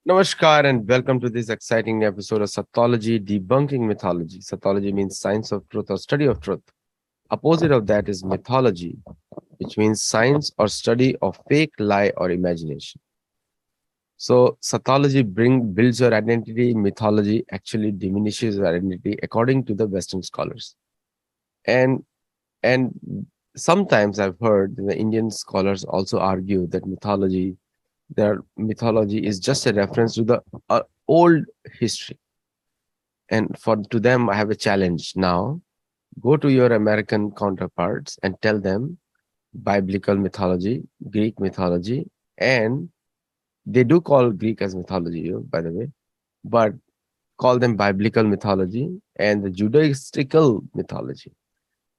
Namaskar and welcome to this exciting new episode of Sathology Debunking Mythology. Sathology means science of truth or study of truth. Opposite of that is mythology, which means science or study of fake, lie, or imagination. So Sathology builds your identity. Mythology actually diminishes your identity according to the Western scholars. And and sometimes I've heard the Indian scholars also argue that their mythology is just a reference to the old history. And to them, I have a challenge now. Go to your American counterparts and tell them biblical mythology, Greek mythology, and they do call Greek as mythology, by the way, but call them biblical mythology and the Judaistical mythology.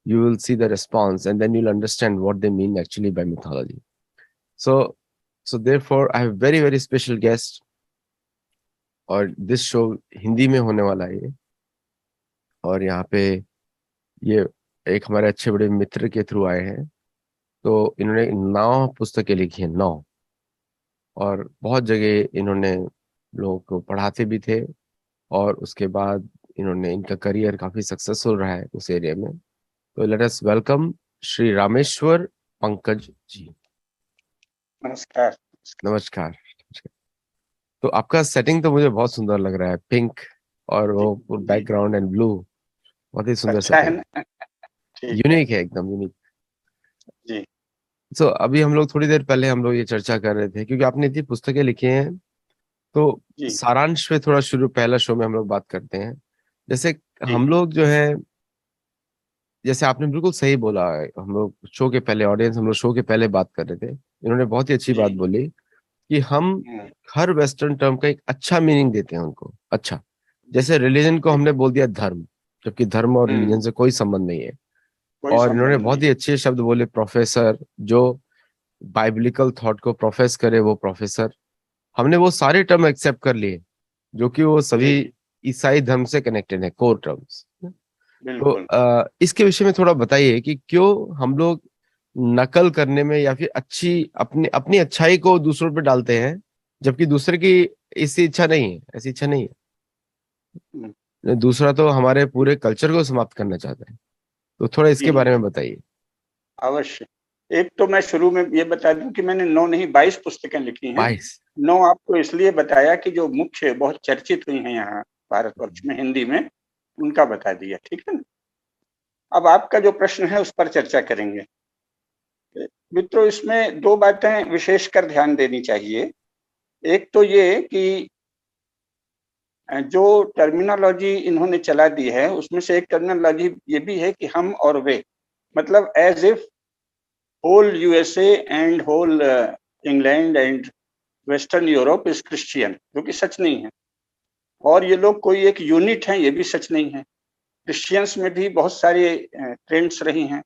You will see the response, and then you'll understand what they mean actually by mythology. So, therefore, I have very, very special guest, और this show Hindi में होने वाला है और यहाँ पे ये एक हमारे अच्छे बड़े मित्र के थ्रू आए हैं। तो इन्होंने 9 पुस्तकें लिखी हैं, 9, और बहुत जगह इन्होंने लोगों को पढ़ाते भी थे और उसके बाद इनका करियर काफी सक्सेसफुल रहा है उस एरिया में। तो let us welcome Shri Rameshwar Pankaj ji. नमस्कार। नमस्कार। तो आपका सेटिंग तो मुझे बहुत सुंदर लग रहा है, पिंक और वो बैकग्राउंड एंड ब्लू, बहुत ही सुंदर अच्छा है सेटिंग, ना? यूनिक है, एकदम यूनिक जी। सो अभी हम लोग थोड़ी देर पहले हम लोग ये चर्चा कर रहे थे क्योंकि आपने इतनी पुस्तकें लिखी हैं, तो सारांश पे थोड़ा पहला शो में हम लोग बात करते हैं। जैसे हम लोग जो है, जैसे आपने बिल्कुल सही बोला है, हम लोग शो के पहले ऑडियंस, हम लोग शो के पहले बात कर रहे थे, इन्होंने बहुत ही अच्छी बात बोली कि हम हर वेस्टर्न टर्म का एक अच्छा मीनिंग देते हैं उनको। अच्छा, जैसे रिलीजन को हमने बोल दिया धर्म, जबकि धर्म और रिलीजन से कोई संबंध नहीं है। और इन्होंने बहुत ही अच्छे शब्द बोले, प्रोफेसर, जो बाइबलिकल थॉट को प्रोफेस करे वो प्रोफेसर। हमने वो सारे टर्म एक्सेप्ट कर लिए जो कि वो सभी ईसाई धर्म से कनेक्टेड है, कोर टर्म्स। तो इसके विषय में थोड़ा बताइए कि क्यों हम लोग नकल करने में या फिर अपनी अपनी अच्छाई को दूसरों पे डालते हैं, जबकि दूसरे की ऐसी इच्छा नहीं है, ऐसी इच्छा नहीं है। दूसरा तो हमारे पूरे कल्चर को समाप्त करना चाहता है। तो थोड़ा इसके बारे में बताइए। अवश्य। एक तो मैं शुरू में ये बता दूं कि मैंने 9 नहीं 22 पुस्तकें लिखी हैं। 22? 9 आपको इसलिए बताया कि जो मुख्य बहुत चर्चित हुई हैं यहाँ भारतवर्ष में हिंदी में, उनका बता दिया, ठीक है ना? अब आपका जो प्रश्न है उस पर चर्चा करेंगे। मित्रों, इसमें 2 बातें विशेषकर ध्यान देनी चाहिए। एक तो ये कि जो टर्मिनोलॉजी इन्होंने चला दी है उसमें से एक टर्मिनोलॉजी ये भी है कि हम और वे, मतलब as if whole USA and whole England and western Europe is Christian, जो कि सच नहीं है। और ये लोग कोई एक यूनिट है, ये भी सच नहीं है। क्रिश्चियंस में भी बहुत सारे ट्रेंड्स रही हैं,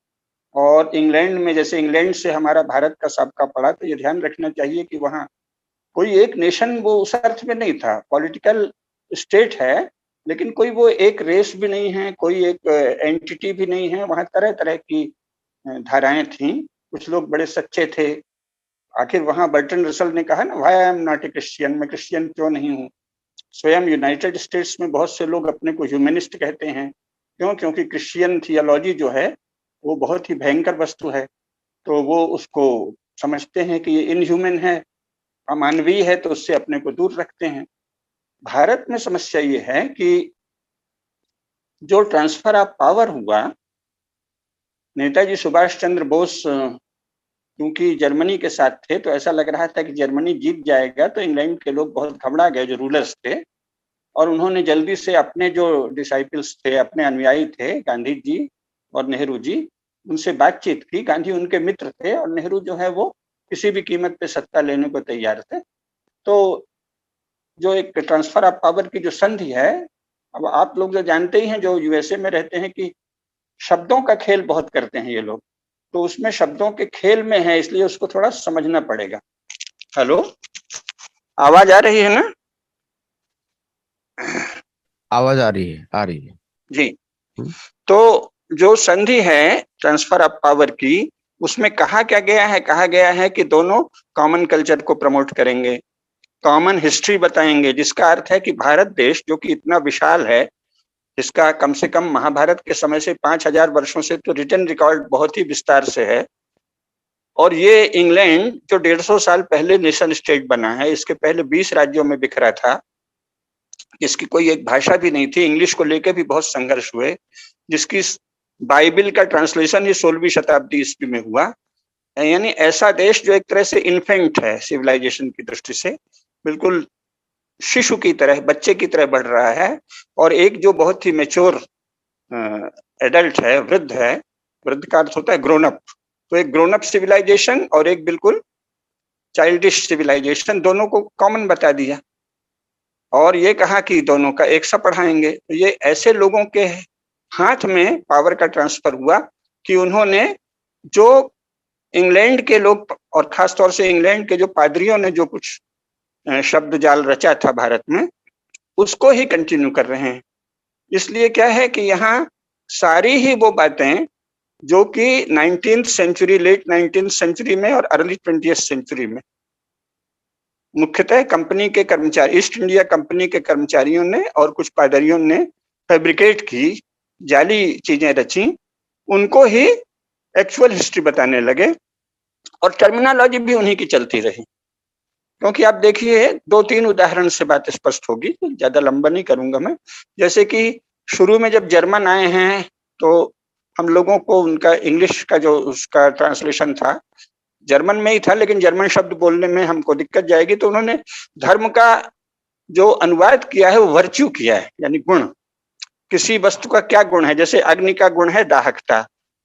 और इंग्लैंड में, जैसे इंग्लैंड से हमारा भारत का साबका पड़ा, तो ये ध्यान रखना चाहिए कि वहाँ कोई एक नेशन वो उस अर्थ में नहीं था, पॉलिटिकल स्टेट है, लेकिन कोई वो एक रेस भी नहीं है, कोई एक एंटिटी भी नहीं है। वहाँ तरह तरह की धाराएं थीं। कुछ लोग बड़े सच्चे थे। आखिर वहाँ बर्टन रसल ने कहा ना, why I am not a Christian, मैं क्रिश्चियन क्यों नहीं हूँ। स्वयं यूनाइटेड स्टेट्स में बहुत से लोग अपने को ह्यूमनिस्ट कहते हैं। क्यों? क्योंकि क्रिश्चियन थियोलॉजी जो है वो बहुत ही भयंकर वस्तु है, तो वो उसको समझते हैं कि ये इनह्यूमन है, अमानवीय है, तो उससे अपने को दूर रखते हैं। भारत में समस्या ये है कि जो ट्रांसफर ऑफ पावर हुआ, नेताजी सुभाष चंद्र बोस क्योंकि जर्मनी के साथ थे, तो ऐसा लग रहा था कि जर्मनी जीत जाएगा, तो इंग्लैंड के लोग बहुत घबरा गए, जो रूलर्स थे, और उन्होंने जल्दी से अपने जो डिसाइपल्स थे, अपने अनुयायी थे, गांधी जी और नेहरू जी, उनसे बातचीत की। गांधी उनके मित्र थे और नेहरू जो है वो किसी भी कीमत पे सत्ता लेने को तैयार थे। तो जो एक ट्रांसफर ऑफ पावर की जो संधि है, अब आप लोग जो जानते ही हैं, जो यूएसए में रहते हैं, कि शब्दों का खेल बहुत करते हैं ये लोग, तो उसमें शब्दों के खेल में है, इसलिए उसको थोड़ा समझना पड़ेगा। हेलो, आवाज आ रही है ना? आवाज आ रही है, आ रही है जी। तो जो संधि है ट्रांसफर ऑफ पावर की, उसमें कहा क्या गया है? कहा गया है कि दोनों कॉमन कल्चर को प्रमोट करेंगे, कॉमन हिस्ट्री बताएंगे, जिसका अर्थ है कि भारत देश जो कि इतना विशाल है, जिसका कम से कम महाभारत के समय से 5000 वर्षों से तो रिटन रिकॉर्ड बहुत ही विस्तार से है। और ये इंग्लैंड जो 150 साल पहले नेशन स्टेट बना है, इसके पहले 20 राज्यों में बिखरा था, जिसकी कोई एक भाषा भी नहीं थी, इंग्लिश को लेकर भी बहुत संघर्ष हुए, जिसकी बाइबल का ट्रांसलेशन ही 16वीं शताब्दी ईस्वी में हुआ। यानी ऐसा देश जो एक तरह से इन्फेंट है सिविलाइजेशन की दृष्टि से, बिल्कुल शिशु की तरह, बच्चे की तरह बढ़ रहा है, और एक जो बहुत ही मेच्योर एडल्ट है, वृद्ध है, वृद्ध का अर्थ होता है ग्रोन अप, तो एक ग्रोन अप सिविलाइजेशन और एक बिल्कुल चाइल्डिश सिविलाइजेशन, दोनों को कॉमन बता दिया और ये कहा कि दोनों का एक सा पढ़ाएंगे। तो ये ऐसे लोगों के हाथ में पावर का ट्रांसफर हुआ कि उन्होंने जो इंग्लैंड के लोग और खासतौर से इंग्लैंड के जो पादरियों ने जो कुछ शब्द जाल रचा था भारत में, उसको ही कंटिन्यू कर रहे हैं। इसलिए क्या है कि यहाँ सारी ही वो बातें जो कि 19th century, late 19th century में और अर्ली 20th सेंचुरी में मुख्यतः कंपनी के कर्मचारी, ईस्ट इंडिया कंपनी के कर्मचारियों ने और कुछ पादरियों ने फैब्रिकेट की, जाली चीजें रची, उनको ही एक्चुअल हिस्ट्री बताने लगे और टर्मिनोलॉजी भी उन्हीं की चलती रही। क्योंकि आप देखिए 2-3 उदाहरण से बात स्पष्ट होगी, ज्यादा लंबा नहीं करूंगा मैं। जैसे कि शुरू में जब जर्मन आए हैं तो हम लोगों को उनका इंग्लिश का जो उसका ट्रांसलेशन था जर्मन में ही था, लेकिन जर्मन शब्द बोलने में हमको दिक्कत जाएगी, तो उन्होंने धर्म का जो अनुवाद किया है वो वर्च्यू किया है, यानी गुण। किसी वस्तु का क्या गुण है, जैसे अग्नि का गुण है दाहकता,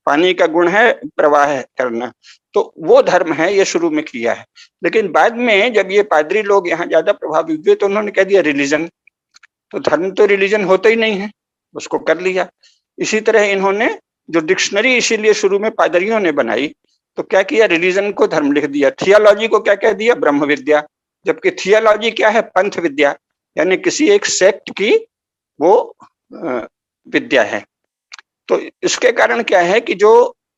पानी का गुण है प्रवाह करना, तो वो धर्म है, ये शुरू में किया है। लेकिन बाद में जब ये पादरी लोग यहाँ ज्यादा प्रभावित हुए तो उन्होंने कह दिया रिलीजन, तो धर्म तो रिलीजन होता ही नहीं है, उसको कर लिया। इसी तरह इन्होंने जो डिक्शनरी इसीलिए शुरू में पादरियों ने बनाई, तो क्या किया, रिलीजन को धर्म लिख दिया। थियोलॉजी को क्या कह दिया, ब्रह्म विद्या, जबकि थियोलॉजी क्या है, पंथ विद्या, यानी किसी एक सेक्ट की वो विद्या है। तो इसके कारण क्या है कि जो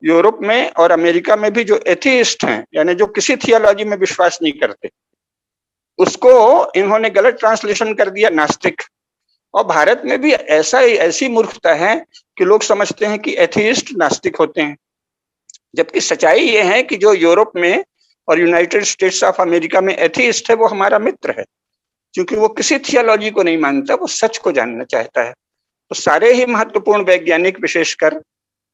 यूरोप में और अमेरिका में भी जो एथिइस्ट हैं, यानी जो किसी थियोलॉजी में विश्वास नहीं करते, उसको इन्होंने गलत ट्रांसलेशन कर दिया नास्तिक। और भारत में भी ऐसी मूर्खता है कि लोग समझते हैं कि एथिइस्ट नास्तिक होते हैं, जबकि सच्चाई ये है कि जो यूरोप में और यूनाइटेड स्टेट्स ऑफ अमेरिका में एथिइस्ट है वो हमारा मित्र है, क्योंकि वो किसी थियोलॉजी को नहीं मानता, वो सच को जानना चाहता है। तो सारे ही महत्वपूर्ण वैज्ञानिक, विशेषकर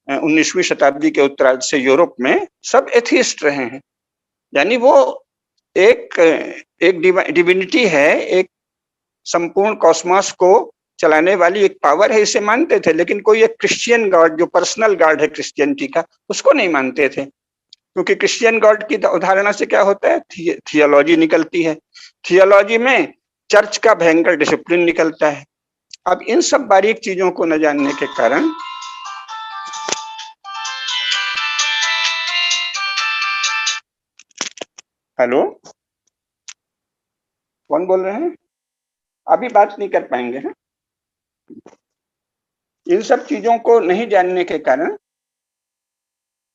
19वीं शताब्दी के उत्तरार्ध से यूरोप में, सब एथिइस्ट रहे हैं। यानी वो एक डिविनिटी है, एक संपूर्ण कॉस्मोस को चलाने वाली एक पावर है, इसे मानते थे, लेकिन कोई एक क्रिश्चियन गॉड जो पर्सनल गॉड है क्रिश्चियनिटी का, उसको नहीं मानते थे। क्योंकि क्रिश्चियन गॉड की उदाहरण से क्या होता है, थियोलॉजी निकलती है, थियोलॉजी में चर्च का भयंकर डिसिप्लिन निकलता है। अब इन सब बारीक चीजों को न जानने के कारण हेलो, कौन बोल रहे हैं, अभी बात नहीं कर पाएंगे हैं? इन सब चीजों को नहीं जानने के कारण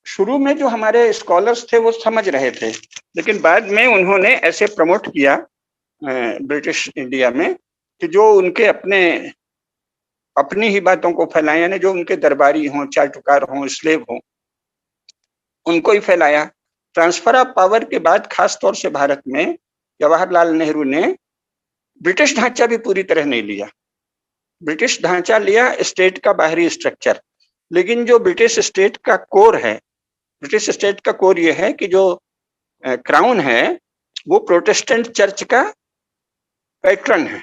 शुरू में जो हमारे स्कॉलर्स थे वो समझ रहे थे, लेकिन बाद में उन्होंने ऐसे प्रमोट किया ब्रिटिश इंडिया में कि जो उनके अपनी ही बातों को फैलाया, यानी जो उनके दरबारी हों, चाटुकार हों, स्लेव हों, उनको ही फैलाया। ट्रांसफर ऑफ पावर के बाद खास तौर से भारत में जवाहरलाल नेहरू ने ब्रिटिश ढांचा भी पूरी तरह नहीं लिया। ब्रिटिश ढांचा लिया स्टेट का बाहरी स्ट्रक्चर, लेकिन जो ब्रिटिश स्टेट का कोर है, ब्रिटिश स्टेट का कोर ये है कि जो क्राउन है वो प्रोटेस्टेंट चर्च का पैट्रन है,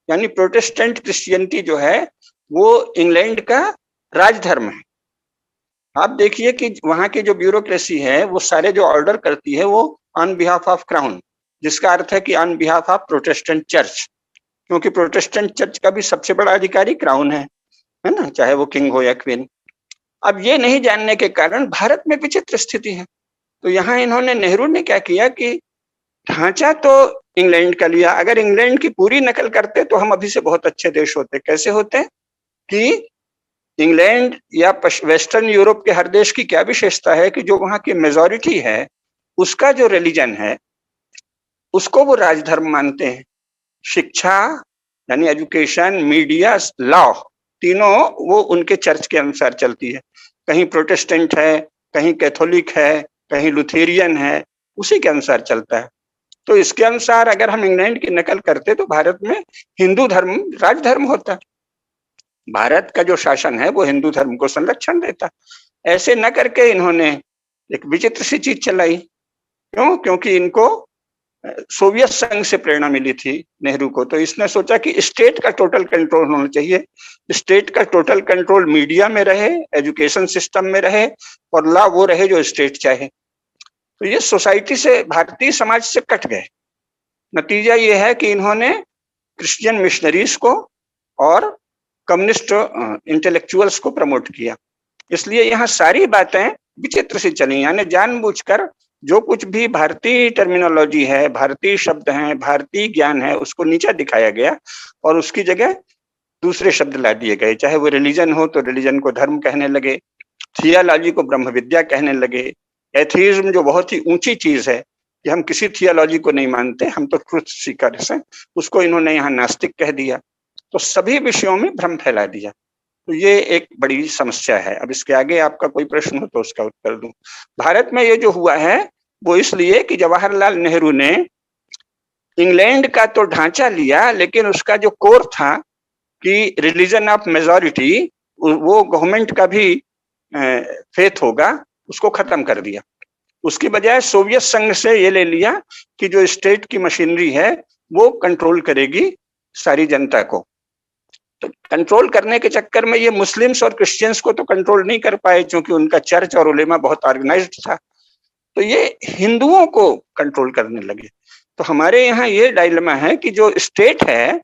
यानी प्रोटेस्टेंट क्रिश्चियनिटी जो है वो इंग्लैंड का राजधर्म है। आप देखिए कि वहां की जो ब्यूरोक्रेसी है वो सारे जो ऑर्डर करती है वो ऑन बिहाफ ऑफ क्राउन, जिसका अर्थ है कि on behalf of Protestant church, क्योंकि प्रोटेस्टेंट चर्च का भी सबसे बड़ा अधिकारी क्राउन है ना, चाहे वो किंग हो या क्वीन। अब ये नहीं जानने के कारण भारत में विचित्र स्थिति है। तो यहाँ इन्होंने, नेहरू ने क्या किया कि ढांचा तो इंग्लैंड का लिया, अगर इंग्लैंड की पूरी नकल करते तो हम अभी से बहुत अच्छे देश होते। कैसे होते कि इंग्लैंड या वेस्टर्न यूरोप के हर देश की क्या विशेषता है कि जो वहां की मेजॉरिटी है उसका जो रिलीजन है उसको वो राजधर्म मानते हैं। शिक्षा यानी एजुकेशन, मीडिया, लॉ, तीनों वो उनके चर्च के अनुसार चलती है। कहीं प्रोटेस्टेंट है, कहीं कैथोलिक है, कहीं लुथेरियन है, उसी के अनुसार चलता है। तो इसके अनुसार अगर हम इंग्लैंड की नकल करते तो भारत में हिंदू धर्म राजधर्म होता। भारत का जो शासन है वो हिंदू धर्म को संरक्षण देता। ऐसे न करके इन्होंने एक विचित्र सी चीज चलाई। क्यों? क्योंकि इनको सोवियत संघ से प्रेरणा मिली थी नेहरू को। तो इसने सोचा कि स्टेट का टोटल कंट्रोल होना चाहिए, स्टेट का टोटल कंट्रोल मीडिया में रहे, एजुकेशन सिस्टम में रहे, और लॉ वो रहे जो स्टेट चाहे। तो ये सोसाइटी से, भारतीय समाज से कट गए। नतीजा ये है कि इन्होंने क्रिश्चियन मिशनरीज को और कम्युनिस्ट इंटेलेक्चुअल्स को प्रमोट किया। इसलिए यहाँ सारी बातें विचित्र सी चली, यानी जानबूझकर जो कुछ भी भारतीय टर्मिनोलॉजी है, भारतीय शब्द हैं, भारतीय ज्ञान है, उसको नीचा दिखाया गया और उसकी जगह दूसरे शब्द ला दिए गए। चाहे वो रिलीजन हो तो रिलीजन को धर्म कहने लगे, थियोलॉजी को ब्रह्म विद्या कहने लगे, एथीज्म जो बहुत ही ऊंची चीज है कि हम किसी थियोलॉजी को नहीं मानते, हम तो ट्रुथ सीकर्स हैं, उसको इन्होंने यहाँ नास्तिक कह दिया। तो सभी विषयों में भ्रम फैला दिया। तो ये एक बड़ी समस्या है। अब इसके आगे आपका कोई प्रश्न हो तो उसका उत्तर दूं। भारत में ये जो हुआ है वो इसलिए कि जवाहरलाल नेहरू ने इंग्लैंड का तो ढांचा लिया, लेकिन उसका जो कोर था कि रिलीजन ऑफ मेजॉरिटी, वो गवर्नमेंट का भी फेथ होगा, उसको खत्म कर दिया। उसकी बजाय सोवियत संघ से ये ले लिया कि जो स्टेट की मशीनरी है वो कंट्रोल करेगी सारी जनता को। तो कंट्रोल करने के चक्कर में ये मुस्लिम्स और क्रिश्चियंस को तो कंट्रोल नहीं कर पाए, क्योंकि उनका चर्च और उलेमा बहुत ऑर्गेनाइज्ड था। तो ये हिंदुओं को कंट्रोल करने लगे। तो हमारे यहाँ ये डायलेमा है कि जो स्टेट है,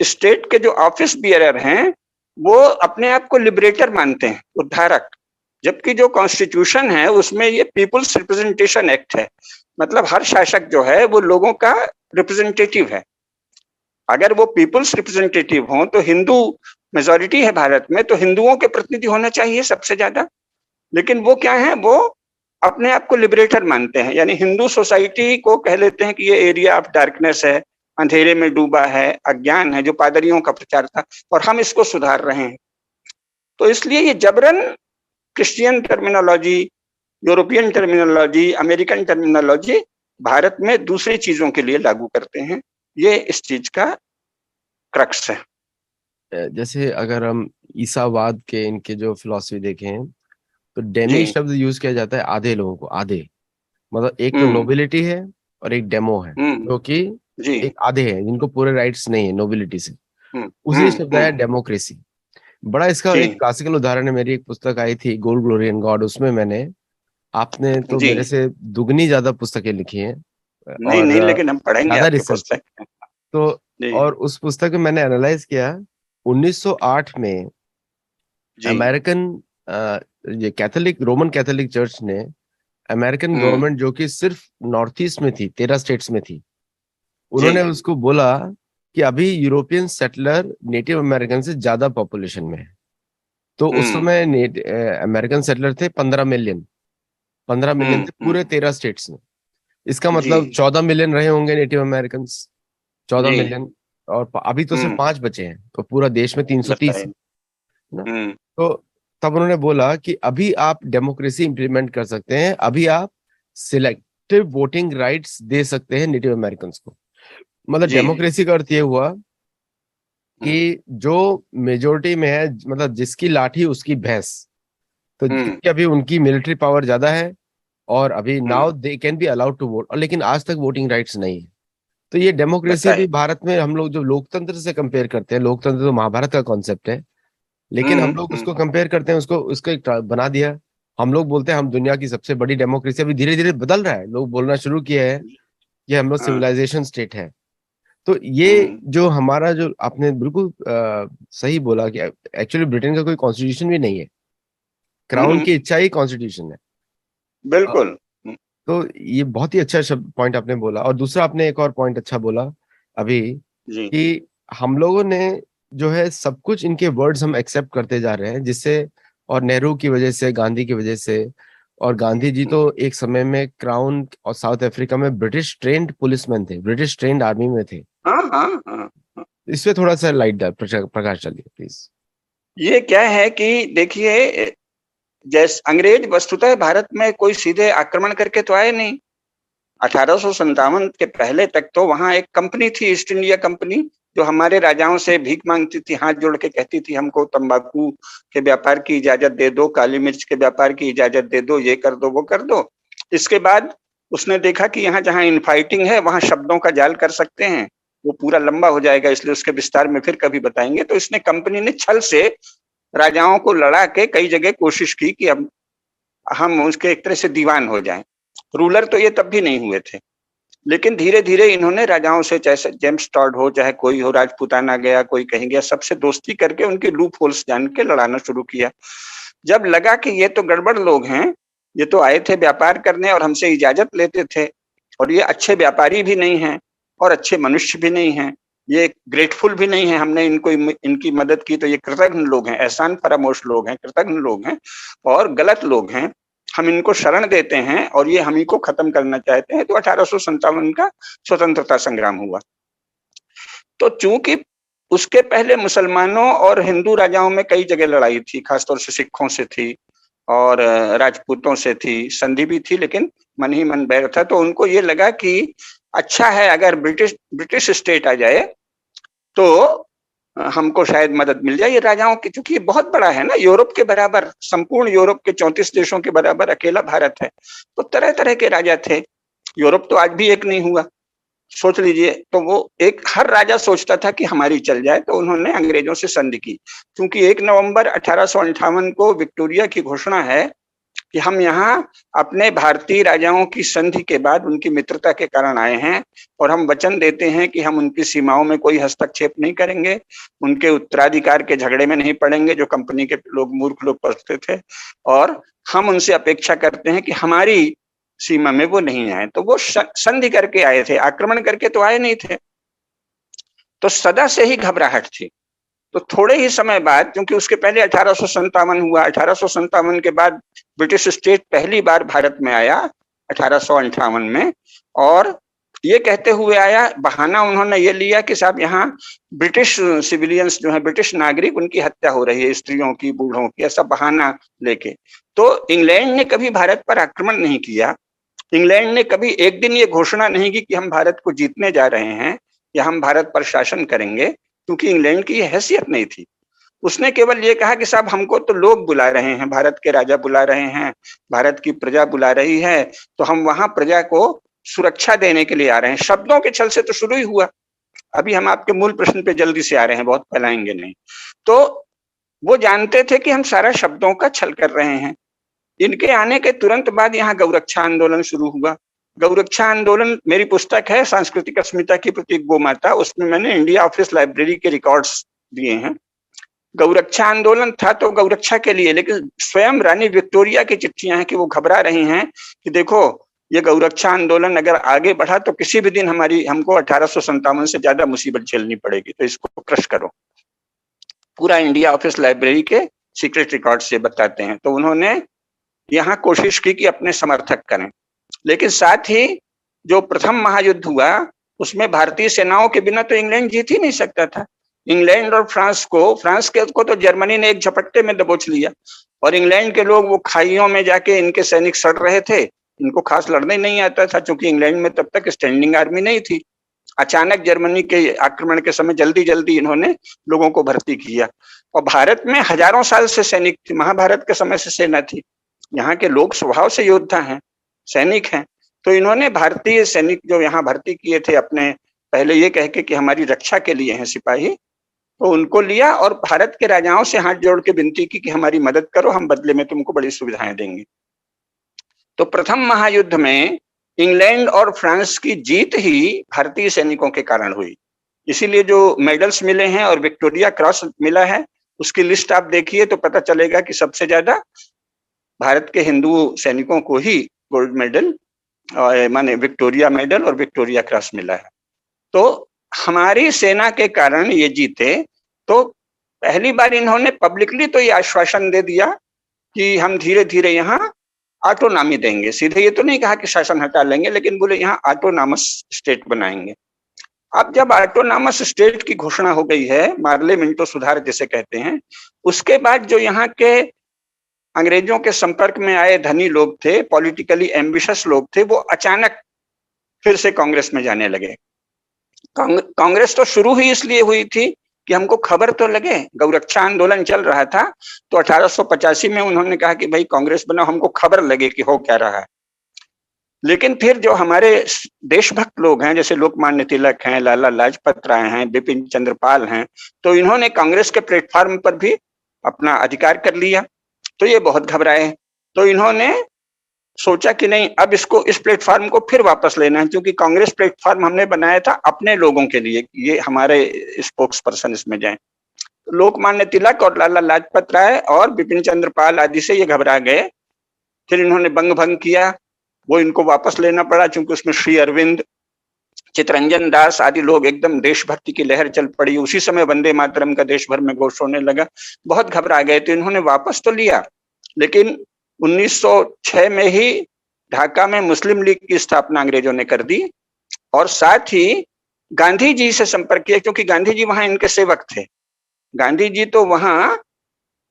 स्टेट के जो ऑफिस बियरर हैं, वो अपने आप को लिबरेटर मानते हैं, उद्धारक, जबकि जो कॉन्स्टिट्यूशन है उसमें ये पीपुल्स रिप्रेजेंटेशन एक्ट है। मतलब हर शासक जो है वो लोगों का रिप्रेजेंटेटिव है। अगर वो पीपुल्स रिप्रेजेंटेटिव हो तो हिंदू मेजॉरिटी है भारत में, तो हिंदुओं के प्रतिनिधि होना चाहिए सबसे ज्यादा। लेकिन वो क्या है, वो अपने आप को लिबरेटर मानते हैं, यानी हिंदू सोसाइटी को कह लेते हैं कि ये एरिया ऑफ डार्कनेस है, अंधेरे में डूबा है, अज्ञान है, जो पादरियों का प्रचार था, और हम इसको सुधार रहे हैं। तो इसलिए ये जबरन Christian terminology, European terminology, American terminology Bharat में दूसरी चीजों के लिए लागू करते हैं। ये इस चीज का क्रक्स है। जैसे अगर हम ईसावाद के इनके जो फिलॉसफी देखें तो डेमी जी। शब्द यूज किया जाता है आधे लोगों को, आधे मतलब एक तो नोबिलिटी है और एक डेमो है, जो कि जी। एक आधे हैं जिनको पूरे राइट्स नहीं है नोबिलिटी से। उसी शब्द है डेमोक्रेसी। बड़ा इसका जी। एक क्लासिकल उदाहरण है, मेरी एक पुस्तक आई थी गोल्ड ग्लोरी एंड गॉड, उसमें मैंने, आपने तो जी। मेरे से दुगनी ज्यादा पुस्तकें लिखी हैं नहीं और नहीं, लेकिन हम पढ़ेंगे ज्यादा आपके रिसर्च है। पुस्तक। तो जी। और उस पुस्तक में मैंने एनालाइज किया 1908 में जी। अमेरिकन ये कैथोलिक, रोमन कैथोलिक चर्च ने अमेरिकन गवर्नमेंट जो कि सिर्फ नॉर्थ ईस्ट में थी, 13 स्टेट्स में थी, उन्होंने उसको बोला कि अभी यूरोपियन सेटलर नेटिव अमेरिकन से ज्यादा पॉपुलेशन में है। तो उस समय अमेरिकन सेटलर थे 15 मिलियन थे पूरे 13 स्टेट्स में। इसका मतलब 14 मिलियन रहे होंगे नेटिव अमेरिकन, 14 मिलियन, और अभी तो सिर्फ 5 बचे हैं, तो पूरा देश में 330 है ना। तो तब उन्होंने बोला कि अभी आप डेमोक्रेसी इंप्लीमेंट कर सकते हैं, अभी आप सिलेक्टिव वोटिंग राइट्स दे सकते हैं नेटिव अमेरिकन को। मतलब डेमोक्रेसी का अर्थ ये हुआ कि जो मेजोरिटी में है, मतलब जिसकी लाठी उसकी भैंस, तो क्योंकि अभी उनकी मिलिट्री पावर ज्यादा है और अभी now they can be allowed to vote, लेकिन आज तक वोटिंग राइट्स नहीं है। तो ये डेमोक्रेसी भी भारत में हम लोग जो लोकतंत्र से कंपेयर करते हैं, लोकतंत्र तो महाभारत का कॉन्सेप्ट है, लेकिन हम लोग उसको कंपेयर करते हैं, उसको एक बना दिया। हम लोग बोलते हैं हम दुनिया की सबसे बड़ी डेमोक्रेसी, अभी धीरे धीरे बदल रहा है, लोग बोलना शुरू किया है कि हम लोग सिविलाइजेशन स्टेट है। तो ये जो हमारा, जो आपने बिल्कुल सही बोला कि एक्चुअली ब्रिटेन का कोई कॉन्स्टिट्यूशन भी नहीं है, क्राउन की इच्छा ही कॉन्स्टिट्यूशन है। बिल्कुल। तो ये बहुत ही अच्छा शब्द पॉइंट आपने बोला। और दूसरा आपने एक और पॉइंट अच्छा बोला अभी कि हम लोगों ने जो है सब कुछ, इनके वर्ड्स हम एक्सेप्ट करते जा रहे हैं, जिससे, और नेहरू की वजह से, गांधी की वजह से, और गांधी जी तो एक समय में क्राउन और साउथ अफ्रीका में ब्रिटिश ट्रेंड पुलिसमैन थे, ब्रिटिश ट्रेंड आर्मी में थे। हाँ हाँ हाँ। इसमें थोड़ा सा लाइट डाल, प्रकाश डालिए प्लीज। ये क्या है कि देखिए, जैसे अंग्रेज वस्तुतः भारत में कोई सीधे आक्रमण करके तो आए नहीं। 1857 के पहले तक तो वहां एक कंपनी थी, ईस्ट इंडिया कंपनी, जो हमारे राजाओं से भीख मांगती थी, हाथ जोड़ के कहती थी हमको तंबाकू के व्यापार की इजाजत दे दो, काली मिर्च के व्यापार की इजाजत दे दो, ये कर दो वो कर दो। इसके बाद उसने देखा कि यहाँ जहाँ इनफाइटिंग है वहां शब्दों का जाल कर सकते हैं, वो पूरा लंबा हो जाएगा, इसलिए उसके विस्तार में फिर कभी बताएंगे। तो इसने कंपनी ने छल से राजाओं को लड़ा के कई जगह कोशिश की कि अब हम उसके एक तरह से दीवान हो जाएं। रूलर तो ये तब भी नहीं हुए थे, लेकिन धीरे धीरे इन्होंने राजाओं से, चाहे जेम्स टॉड हो चाहे कोई हो, राजपूताना गया, कोई कहीं गया, सबसे दोस्ती करके उनके लूप होल्स जान के लड़ाना शुरू किया। जब लगा कि ये तो गड़बड़ लोग हैं, ये तो आए थे व्यापार करने और हमसे इजाजत लेते थे, और ये अच्छे व्यापारी भी नहीं हैं और अच्छे मनुष्य भी नहीं हैं, ये ग्रेटफुल भी नहीं है, हमने इनको इनकी मदद की तो ये कृतज्ञ लोग हैं, एहसान फरामोश लोग हैं, कृतज्ञ लोग हैं और गलत लोग हैं, हम इनको शरण देते हैं और ये हम ही को खत्म करना चाहते हैं। तो 1857 का स्वतंत्रता संग्राम हुआ। तो चूंकि उसके पहले मुसलमानों और हिंदू राजाओं में कई जगह लड़ाई थी, खासतौर से सिखों से थी और राजपूतों से थी, संधि भी थी, लेकिन मन ही मन बैर था। तो उनको ये लगा कि अच्छा है अगर ब्रिटिश स्टेट आ जाए तो हमको शायद मदद मिल जाए। ये राजाओं की, चूंकि बहुत बड़ा है ना, यूरोप के बराबर, संपूर्ण यूरोप के 34 देशों के बराबर अकेला भारत है, तो तरह तरह के राजा थे। यूरोप तो आज भी एक नहीं हुआ, सोच लीजिए। तो वो एक, हर राजा सोचता था कि हमारी चल जाए, तो उन्होंने अंग्रेजों से संधि की। क्योंकि 1 नवंबर 1858 को विक्टोरिया की घोषणा है कि हम यहाँ अपने भारतीय राजाओं की संधि के बाद उनकी मित्रता के कारण आए हैं और हम वचन देते हैं कि हम उनकी सीमाओं में कोई हस्तक्षेप नहीं करेंगे, उनके उत्तराधिकार के झगड़े में नहीं पड़ेंगे जो कंपनी के लोग, मूर्ख लोग पढ़ते थे, और हम उनसे अपेक्षा करते हैं कि हमारी सीमा में वो नहीं आए। तो वो संधि करके आए थे, आक्रमण करके तो आए नहीं थे। तो सदा से ही घबराहट थी। तो थोड़े ही समय बाद, क्योंकि उसके पहले 1857 हुआ, 1857 के बाद ब्रिटिश स्टेट पहली बार भारत में आया 1858 में, और ये कहते हुए आया, बहाना उन्होंने ये लिया कि साहब यहाँ ब्रिटिश सिविलियंस जो है, ब्रिटिश नागरिक, उनकी हत्या हो रही है, स्त्रियों की, बूढ़ों की, ऐसा बहाना लेके। तो इंग्लैंड ने कभी भारत पर आक्रमण नहीं किया, इंग्लैंड ने कभी एक दिन ये घोषणा नहीं की कि हम भारत को जीतने जा रहे हैं या हम भारत पर शासन करेंगे, क्योंकि इंग्लैंड की ये हैसियत नहीं थी। उसने केवल ये कहा कि साहब हमको तो लोग बुला रहे हैं, भारत के राजा बुला रहे हैं, भारत की प्रजा बुला रही है, तो हम वहां प्रजा को सुरक्षा देने के लिए आ रहे हैं। शब्दों के छल से तो शुरू ही हुआ। अभी हम आपके मूल प्रश्न पे जल्दी से आ रहे हैं, बहुत फैलाएंगे नहीं। तो वो जानते थे कि हम सारा शब्दों का छल कर रहे हैं। इनके आने के तुरंत बाद यहाँ गौरक्षा आंदोलन शुरू हुआ। गौरक्षा आंदोलन, मेरी पुस्तक है सांस्कृतिक अस्मिता की प्रतीक गौ माता, उसमें मैंने इंडिया ऑफिस लाइब्रेरी के रिकॉर्ड्स दिए हैं। गौरक्षा आंदोलन था तो गौरक्षा के लिए, लेकिन स्वयं रानी विक्टोरिया की चिट्ठियां हैं कि वो घबरा रही हैं कि देखो ये गौरक्षा आंदोलन अगर आगे बढ़ा तो किसी भी दिन हमको 1857 से ज्यादा मुसीबत झेलनी पड़ेगी, तो इसको क्रश करो। पूरा इंडिया ऑफिस लाइब्रेरी के सीक्रेट रिकॉर्ड से बताते हैं। तो उन्होंने यहाँ कोशिश की कि अपने समर्थक करें, लेकिन साथ ही जो प्रथम महायुद्ध हुआ उसमें भारतीय सेनाओं के बिना तो इंग्लैंड जीत ही नहीं सकता था। इंग्लैंड और फ्रांस को तो जर्मनी ने एक झपट्टे में दबोच लिया, और इंग्लैंड के लोग वो खाइयों में जाके, इनके सैनिक सड़ रहे थे, इनको खास लड़ने नहीं आता था, क्योंकि इंग्लैंड में तब तक स्टैंडिंग आर्मी नहीं थी। अचानक जर्मनी के आक्रमण के समय जल्दी जल्दी इन्होंने लोगों को भर्ती किया, और भारत में हजारों साल से सैनिक थे, महाभारत के समय से सेना थी। यहाँ के लोग स्वभाव से योद्धा हैं, सैनिक हैं। तो इन्होंने भारतीय सैनिक जो यहाँ भर्ती किए थे अपने, पहले ये कह के कि हमारी रक्षा के लिए हैं सिपाही, तो उनको लिया और भारत के राजाओं से हाथ जोड़ के विनती की कि हमारी मदद करो, हम बदले में तुमको बड़ी सुविधाएं देंगे। तो प्रथम महायुद्ध में इंग्लैंड और फ्रांस की जीत ही भारतीय सैनिकों के कारण हुई। इसीलिए जो मेडल्स मिले हैं और विक्टोरिया क्रॉस मिला है, उसकी लिस्ट आप देखिए तो पता चलेगा कि सबसे ज्यादा भारत के हिंदू सैनिकों को ही गोल्ड मेडल, माने विक्टोरिया मेडल और विक्टोरिया क्रॉस मिला है। तो हमारी सेना के कारण ये जीते। तो पहली बार इन्होंने पब्लिकली तो ये आश्वासन दे दिया कि हम धीरे धीरे यहाँ ऑटोनॉमी देंगे। सीधे ये तो नहीं कहा कि शासन हटा लेंगे, लेकिन बोले यहाँ ऑटोनॉमस स्टेट बनाएंगे। अब जब ऑटोनॉमस स्टेट की घोषणा हो गई है, मार्ले मिंटो सुधार जिसे कहते हैं, उसके बाद जो यहाँ के अंग्रेजों के संपर्क में आए धनी लोग थे, पॉलिटिकली एम्बिशियस लोग थे, वो अचानक फिर से कांग्रेस में जाने लगे। कांग्रेस तो शुरू ही इसलिए हुई थी कि हमको खबर तो लगे, गौरक्षा आंदोलन चल रहा था, तो 1885 में उन्होंने कहा कि भाई कांग्रेस बनाओ, हमको खबर लगे कि हो क्या रहा है। लेकिन फिर जो हमारे देशभक्त लोग हैं, जैसे लोकमान्य तिलक हैं, लाला लाजपत राय हैं, बिपिन चंद्र पाल हैं, तो इन्होंने कांग्रेस के प्लेटफॉर्म पर भी अपना अधिकार कर लिया। तो ये बहुत घबराए, तो इन्होंने सोचा कि नहीं, अब इसको इस प्लेटफॉर्म को फिर वापस लेना है, क्योंकि कांग्रेस प्लेटफॉर्म हमने बनाया था अपने लोगों के लिए, ये हमारे स्पोक्स पर्सन इसमें जाएं। लोकमान्य तिलक और लाला लाजपत राय और बिपिन चंद्र पाल आदि से ये घबरा गए। फिर इन्होंने बंग भंग किया, वो इनको वापस लेना पड़ा, क्योंकि उसमें श्री अरविंद, चितरंजन दास आदि लोग, एकदम देशभक्ति की लहर चल पड़ी। उसी समय वंदे मातरम का देश भर में घोष होने लगा, बहुत घबरा गए। तो इन्होंने वापस तो लिया, लेकिन 1906 में ही ढाका में मुस्लिम लीग की स्थापना अंग्रेजों ने कर दी, और साथ ही गांधी जी से संपर्क किया, क्योंकि गांधी जी वहां इनके सेवक थे। गांधी जी तो वहां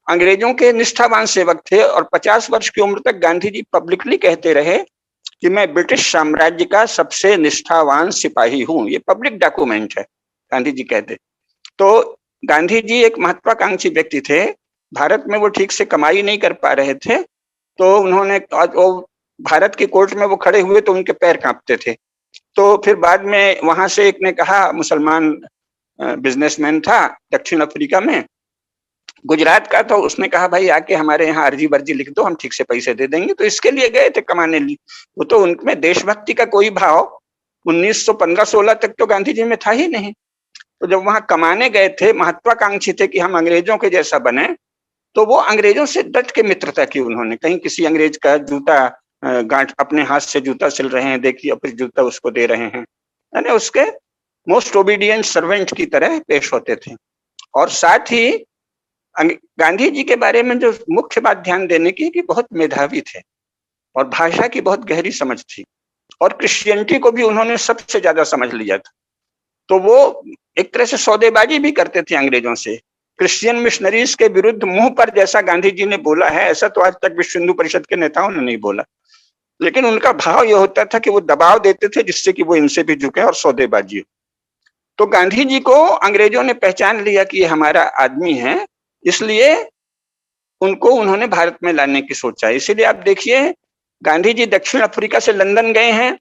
अंग्रेजों के निष्ठावान सेवक थे, और 50 वर्ष की उम्र तक गांधी जी पब्लिकली कहते रहे कि मैं ब्रिटिश साम्राज्य का सबसे निष्ठावान सिपाही हूं। ये पब्लिक डॉक्यूमेंट है, गांधी जी कहते। तो गांधी जी एक महत्वाकांक्षी व्यक्ति थे, भारत में वो ठीक से कमाई नहीं कर पा रहे थे, तो उन्होंने, वो भारत की कोर्ट में वो खड़े हुए तो उनके पैर कांपते थे। तो फिर बाद में वहां से एक ने कहा, मुसलमान बिजनेसमैन था दक्षिण अफ्रीका में, गुजरात का, तो उसने कहा भाई आके हमारे यहाँ अर्जी वर्जी लिख दो, हम ठीक से पैसे दे देंगे। तो इसके लिए गए थे कमाने लिए। वो तो उनमें देशभक्ति का कोई भाव 1915-16 तक तो गांधी जी में था ही नहीं। तो जब वहां कमाने गए थे, महत्वाकांक्षी थे कि हम अंग्रेजों के जैसा बने, तो वो अंग्रेजों से डट के मित्रता की उन्होंने। कहीं किसी अंग्रेज का जूता गांठ, अपने हाथ से जूता सिल रहे हैं, देखिए, और फिर जूता उसको दे रहे हैं, यानी उसके मोस्ट ओबीडियंट सर्वेंट की तरह पेश होते थे। और साथ ही गांधी जी के बारे में जो मुख्य बात ध्यान देने की, कि बहुत मेधावी थे और भाषा की बहुत गहरी समझ थी, और क्रिश्चियनिटी को भी उन्होंने सबसे ज्यादा समझ लिया था। तो वो एक तरह से सौदेबाजी भी करते थे अंग्रेजों से। क्रिश्चियन मिशनरीज के विरुद्ध मुंह पर जैसा गांधी जी ने बोला है, ऐसा तो आज तक विश्व हिंदू परिषद के नेताओं ने नहीं बोला। लेकिन उनका भाव यह होता था कि वो दबाव देते थे जिससे कि वो इनसे भी झुके और सौदेबाजी हो। तो गांधी जी को अंग्रेजों ने पहचान लिया कि ये हमारा आदमी है, इसलिए उनको उन्होंने भारत में लाने की सोचा। इसीलिए आप देखिए, गांधी जी दक्षिण अफ्रीका से लंदन गए हैं,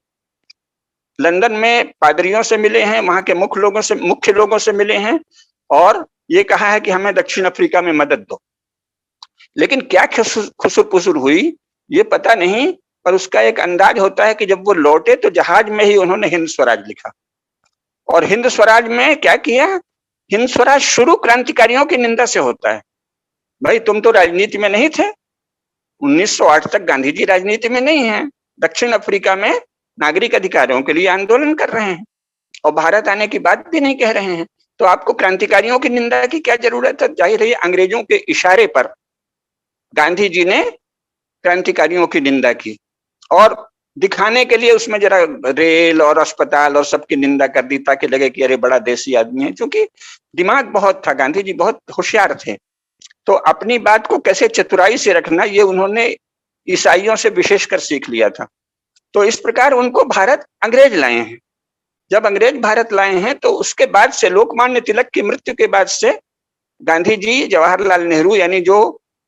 लंदन में पादरियों से मिले हैं, वहां के मुख्य लोगों से मिले हैं, और ये कहा है कि हमें दक्षिण अफ्रीका में मदद दो। लेकिन क्या खुसुर हुई ये पता नहीं, पर उसका एक अंदाज होता है कि जब वो लौटे तो जहाज में ही उन्होंने हिंद स्वराज लिखा। और हिंद स्वराज में क्या किया, हिंद स्वराज शुरू क्रांतिकारियों की निंदा से होता है। भाई तुम तो राजनीति में नहीं थे, 1908 तक गांधी जी राजनीति में नहीं है, दक्षिण अफ्रीका में नागरिक अधिकारों के लिए आंदोलन कर रहे हैं, और भारत आने की बात भी नहीं कह रहे हैं। तो आपको क्रांतिकारियों की निंदा की क्या जरूरत है? जाहिर है अंग्रेजों के इशारे पर गांधी जी ने क्रांतिकारियों की निंदा की, और दिखाने के लिए उसमें जरा रेल और अस्पताल और सबकी निंदा कर दी, ताकि लगे कि अरे बड़ा देसी आदमी है। क्योंकि दिमाग बहुत था, गांधी जी बहुत होशियार थे, तो अपनी बात को कैसे चतुराई से रखना, ये उन्होंने ईसाइयों से विशेषकर सीख लिया था। तो इस प्रकार उनको भारत अंग्रेज लाए हैं। जब अंग्रेज भारत लाए हैं, तो उसके बाद से, लोकमान्य तिलक की मृत्यु के बाद से, गांधी जी, जवाहरलाल नेहरू, यानी जो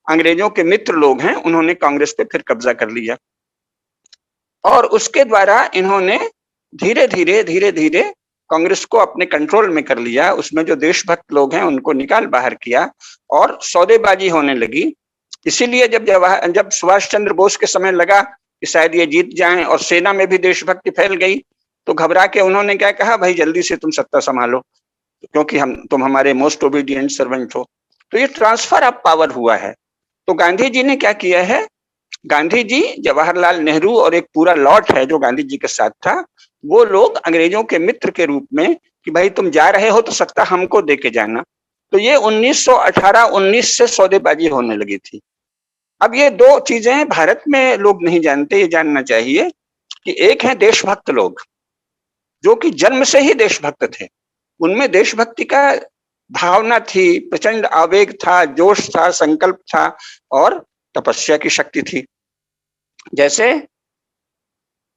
अंग्रेजों के मित्र लोग हैं, उन्होंने कांग्रेस पे फिर कब्जा कर लिया, और उसके द्वारा इन्होंने धीरे धीरे कांग्रेस को अपने कंट्रोल में कर लिया। उसमें जो देशभक्त लोग हैं उनको निकाल बाहर किया, और सौदेबाजी होने लगी। इसीलिए जब सुभाष चंद्र बोस के समय लगा कि शायद ये जीत जाएं, और सेना में भी देशभक्ति फैल गई, तो घबरा के उन्होंने क्या कहा, भाई जल्दी से तुम सत्ता संभालो, क्योंकि तुम हमारे मोस्ट ओबीडियंट सर्वेंट हो। तो ये ट्रांसफर ऑफ पावर हुआ है। तो गांधी जी ने क्या किया है, गांधी जी, जवाहरलाल नेहरू और एक पूरा लॉट है जो गांधी जी के साथ था, वो लोग अंग्रेजों के मित्र के रूप में, कि भाई तुम जा रहे हो तो सत्ता हमको दे के जाना। तो ये 1918-19 से सौदेबाजी होने लगी थी। अब ये दो चीजें भारत में लोग नहीं जानते, ये जानना चाहिए कि एक है देशभक्त लोग जो कि जन्म से ही देशभक्त थे, उनमें देशभक्ति का भावना थी, प्रचंड आवेग था, जोश था, संकल्प था और तपस्या की शक्ति थी। जैसे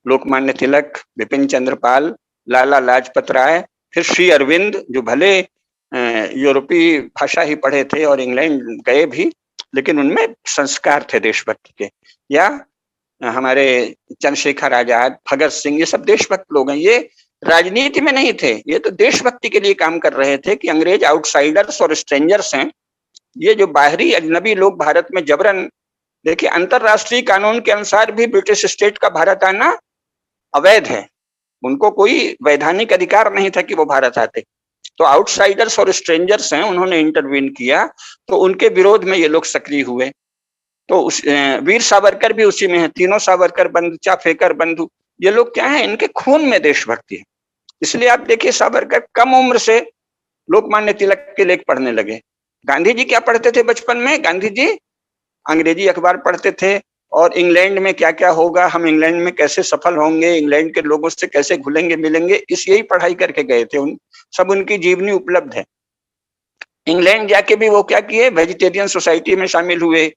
लोकमान्य तिलक, बिपिन चंद्र पाल, लाला लाजपत राय, फिर श्री अरविंद, जो भले यूरोपीय भाषा ही पढ़े थे और इंग्लैंड गए भी, लेकिन उनमें संस्कार थे देशभक्ति के। या हमारे चंद्रशेखर आजाद, भगत सिंह, ये सब देशभक्त लोग हैं। ये राजनीति में नहीं थे, ये तो देशभक्ति के लिए काम कर रहे थे कि अंग्रेज आउटसाइडर्स और स्ट्रेंजर्स हैं, ये जो बाहरी अजनबी लोग भारत में जबरन, देखिए अंतरराष्ट्रीय कानून के अनुसार भी ब्रिटिश स्टेट का भारत आना अवैध है, उनको कोई वैधानिक अधिकार नहीं था कि वो भारत आते। तो आउटसाइडर्स और स्ट्रेंजर्स हैं, उन्होंने इंटरवीन किया, तो उनके विरोध में ये लोग सक्रिय हुए। तो वीर सावरकर भी उसी में है, तीनों सावरकर बंधु, चाफेकर बंधु, ये लोग क्या है, इनके खून में देशभक्ति है। इसलिए आप देखिए सावरकर कम उम्र से लोकमान्य तिलक के लेख पढ़ने लगे। गांधी जी क्या पढ़ते थे बचपन में? गांधी जी अंग्रेजी अखबार पढ़ते थे और इंग्लैंड में क्या क्या होगा, हम इंग्लैंड में कैसे सफल होंगे, इंग्लैंड के लोगों से कैसे घुलेंगे मिलेंगे, इस यही पढ़ाई करके गए थे। सब उनकी जीवनी उपलब्ध है। इंग्लैंड जाके भी वो क्या किए, वेजिटेरियन सोसाइटी में शामिल हुए,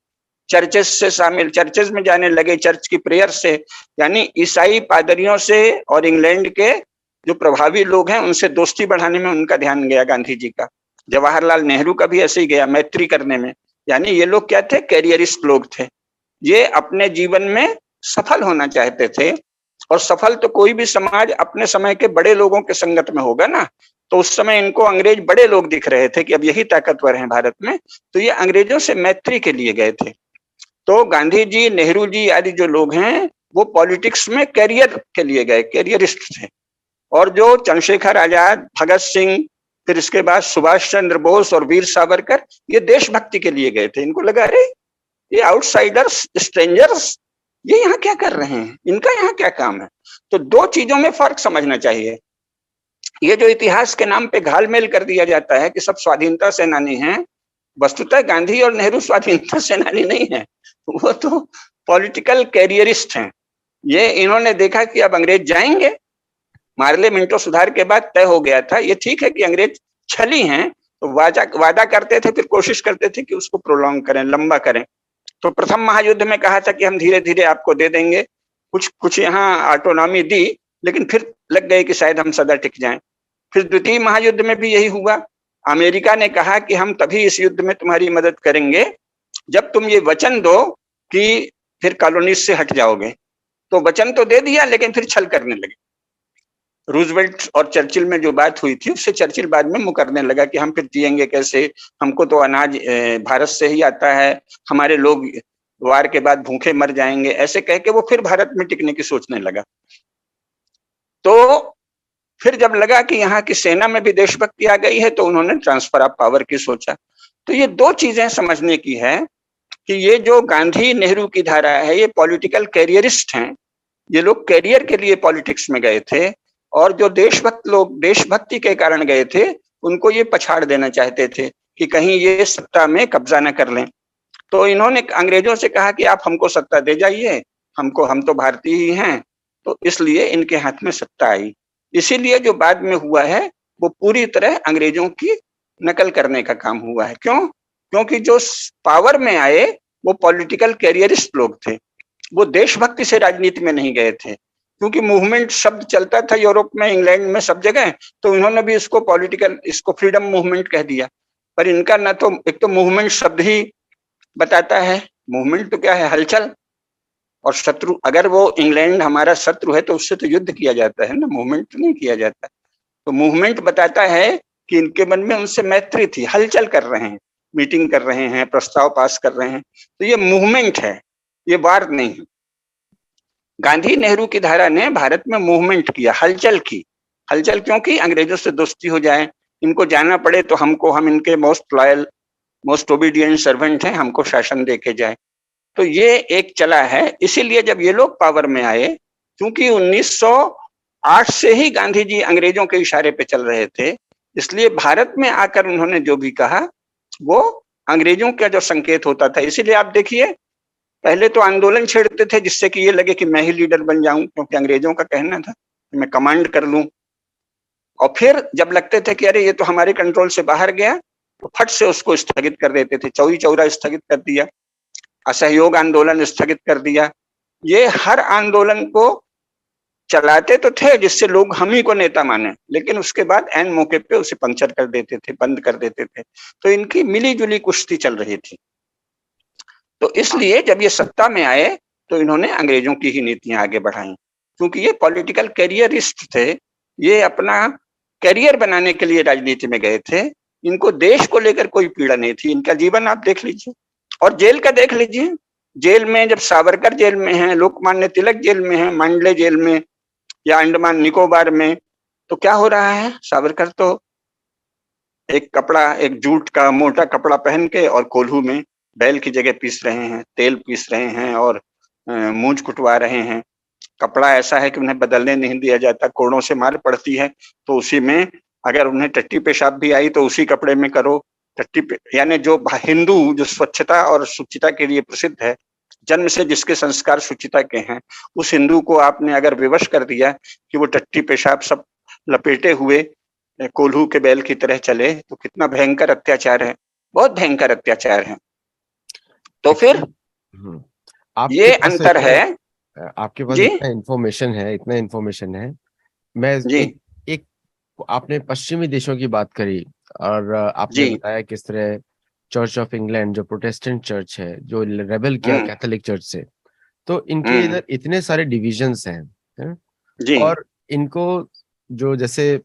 चर्चेस में जाने लगे, चर्च की प्रेयर से, यानी ईसाई पादरियों से और इंग्लैंड के जो प्रभावी लोग हैं उनसे दोस्ती बढ़ाने में उनका ध्यान गया गांधी जी का। जवाहरलाल नेहरू का भी ऐसे ही गया, मैत्री करने में। यानी ये लोग क्या थे, कैरियरिस्ट लोग थे, ये अपने जीवन में सफल होना चाहते थे। और सफल तो कोई भी समाज अपने समय के बड़े लोगों के संगत में होगा ना। तो उस समय इनको अंग्रेज बड़े लोग दिख रहे थे कि अब यही ताकतवर हैं भारत में, तो ये अंग्रेजों से मैत्री के लिए गए थे। तो गांधी जी, नेहरू जी आदि जो लोग हैं वो पॉलिटिक्स में कैरियर के लिए गए, कैरियरिस्ट थे। और जो चंद्रशेखर आजाद, भगत सिंह, फिर इसके बाद सुभाष चंद्र बोस और वीर सावरकर, ये देशभक्ति के लिए गए थे। इनको लगा अरे ये आउटसाइडर्स, स्ट्रेंजर्स, ये यहाँ क्या कर रहे हैं, इनका यहाँ क्या काम है। तो दो चीजों में फर्क समझना चाहिए। ये जो इतिहास के नाम पे घालमेल कर दिया जाता है कि सब स्वाधीनता सेनानी हैं, वस्तुतः गांधी और नेहरू स्वाधीनता सेनानी नहीं है, वो तो पॉलिटिकल कैरियरिस्ट हैं। ये इन्होंने देखा कि अब अंग्रेज जाएंगे, मार्ले मिंटो सुधार के बाद तय हो गया था। ये ठीक है कि अंग्रेज छली हैं, तो वादा करते थे, फिर कोशिश करते थे कि उसको प्रोलॉन्ग करें, लंबा करें। तो प्रथम महायुद्ध में कहा था कि हम धीरे धीरे आपको दे देंगे, कुछ यहाँ ऑटोनॉमी दी, लेकिन फिर लग गए कि शायद हम सदा टिक जाएं। फिर द्वितीय महायुद्ध में भी यही हुआ। अमेरिका ने कहा कि हम तभी इस युद्ध में तुम्हारी मदद करेंगे जब तुम ये वचन दो कि फिर कॉलोनीज से हट जाओगे। तो वचन तो दे दिया, लेकिन फिर छल करने लगे। रूजवेल्ट और चर्चिल में जो बात हुई थी उससे चर्चिल बाद में मुकरने लगा कि हम फिर जिएंगे कैसे, हमको तो अनाज भारत से ही आता है, हमारे लोग वार के बाद भूखे मर जाएंगे, ऐसे कह के वो फिर भारत में टिकने की सोचने लगा। तो फिर जब लगा कि यहाँ की सेना में भी देशभक्ति आ गई है तो उन्होंने ट्रांसफर ऑफ पावर की सोचा। तो ये दो चीजें समझने की है कि ये जो गांधी नेहरू की धारा है, ये पॉलिटिकल कैरियरिस्ट हैं, ये लोग कैरियर के लिए पॉलिटिक्स में गए थे, और जो देशभक्त लोग देशभक्ति के कारण गए थे उनको ये पछाड़ देना चाहते थे कि कहीं ये सत्ता में कब्जा न कर लें। तो इन्होंने अंग्रेजों से कहा कि आप हमको सत्ता दे जाइए, हम तो भारतीय ही हैं, तो इसलिए इनके हाथ में सत्ता आई। इसीलिए जो बाद में हुआ है वो पूरी तरह अंग्रेजों की नकल करने का काम हुआ है। क्यों? क्योंकि जो पावर में आए वो पॉलिटिकल कैरियरिस्ट लोग थे, वो देशभक्ति से राजनीति में नहीं गए थे। क्योंकि मूवमेंट शब्द चलता था यूरोप में, इंग्लैंड में, सब जगह, तो इन्होंने भी इसको पॉलिटिकल, इसको फ्रीडम मूवमेंट कह दिया। पर इनका ना तो एक तो मूवमेंट शब्द ही बताता है, मूवमेंट तो क्या है, हलचल। और शत्रु, अगर वो इंग्लैंड हमारा शत्रु है तो उससे तो युद्ध किया जाता है ना, मूवमेंट नहीं किया जाता। तो मूवमेंट बताता है कि इनके मन में उनसे मैत्री थी, हलचल कर रहे हैं, मीटिंग कर रहे हैं, प्रस्ताव पास कर रहे हैं, तो ये मूवमेंट है, ये वार नहीं है। गांधी नेहरू की धारा ने भारत में मूवमेंट किया, हलचल की। हलचल क्योंकि अंग्रेजों से दोस्ती हो जाए, इनको जाना पड़े तो हम इनके most loyal, most obedient servant हैं, हमको शासन दे के जाए। तो ये एक चला है। इसीलिए जब ये लोग पावर में आए, क्योंकि 1908 से ही गांधी जी अंग्रेजों के इशारे पे चल रहे थे, इसलिए भारत में आकर उन्होंने जो भी कहा वो अंग्रेजों का जो संकेत होता था। इसीलिए आप देखिए पहले तो आंदोलन छेड़ते थे जिससे कि ये लगे कि मैं ही लीडर बन जाऊं, क्योंकि अंग्रेजों का कहना था कि मैं कमांड कर लूं। और फिर जब लगते थे कि अरे ये तो हमारे कंट्रोल से बाहर गया, तो फट से उसको स्थगित कर देते थे। चौरी चौरा स्थगित कर दिया, असहयोग आंदोलन स्थगित कर दिया। ये हर आंदोलन को चलाते तो थे जिससे लोग हम ही को नेता माने, लेकिन उसके बाद एन मौके पे उसे पंक्चर कर देते थे, बंद कर देते थे। तो इनकी मिली जुली कुश्ती चल रही थी। तो इसलिए जब ये सत्ता में आए तो इन्होंने अंग्रेजों की ही नीतियां आगे बढ़ाई, क्योंकि ये पॉलिटिकल कैरियरिस्ट थे। ये अपना करियर बनाने के लिए राजनीति में गए थे। इनको देश को लेकर कोई पीड़ा नहीं थी। इनका जीवन आप देख लीजिए, और जेल का देख लीजिए। जेल में जब सावरकर जेल में है, लोकमान्य तिलक जेल में है, मांडले जेल में या अंडमान निकोबार में, तो क्या हो रहा है? सावरकर तो एक कपड़ा, एक जूट का मोटा कपड़ा पहन के और कोल्हू में बैल की जगह पीस रहे हैं, तेल पीस रहे हैं और मूंछ कुटवा रहे हैं। कपड़ा ऐसा है कि उन्हें बदलने नहीं दिया जाता, कोड़ों से मार पड़ती है तो उसी में, अगर उन्हें टट्टी पेशाब भी आई तो उसी कपड़े में करो। यानी जो हिंदू जो स्वच्छता और शुचिता के लिए प्रसिद्ध है, जन्म से जिसके संस्कार शुचिता के हैं, उस हिंदू को आपने अगर विवश कर दिया कि वो टट्टी पेशाब सब लपेटे हुए कोल्हू के बैल की तरह चले, तो कितना भयंकर अत्याचार है, बहुत भयंकर अत्याचार है। तो फिर ये अंतर है। आपके पास जी इतना इन्फॉर्मेशन है। मैं जी एक आपने पश्चिमी देशों की बात करी, और आपने जी बताया किस तरह चर्च ऑफ इंग्लैंड जो प्रोटेस्टेंट चर्च है, जो रेबल किया कैथोलिक चर्च से, तो इनके इधर इतने सारे डिविजन्स हैं, है? जी और इनको जो जैसे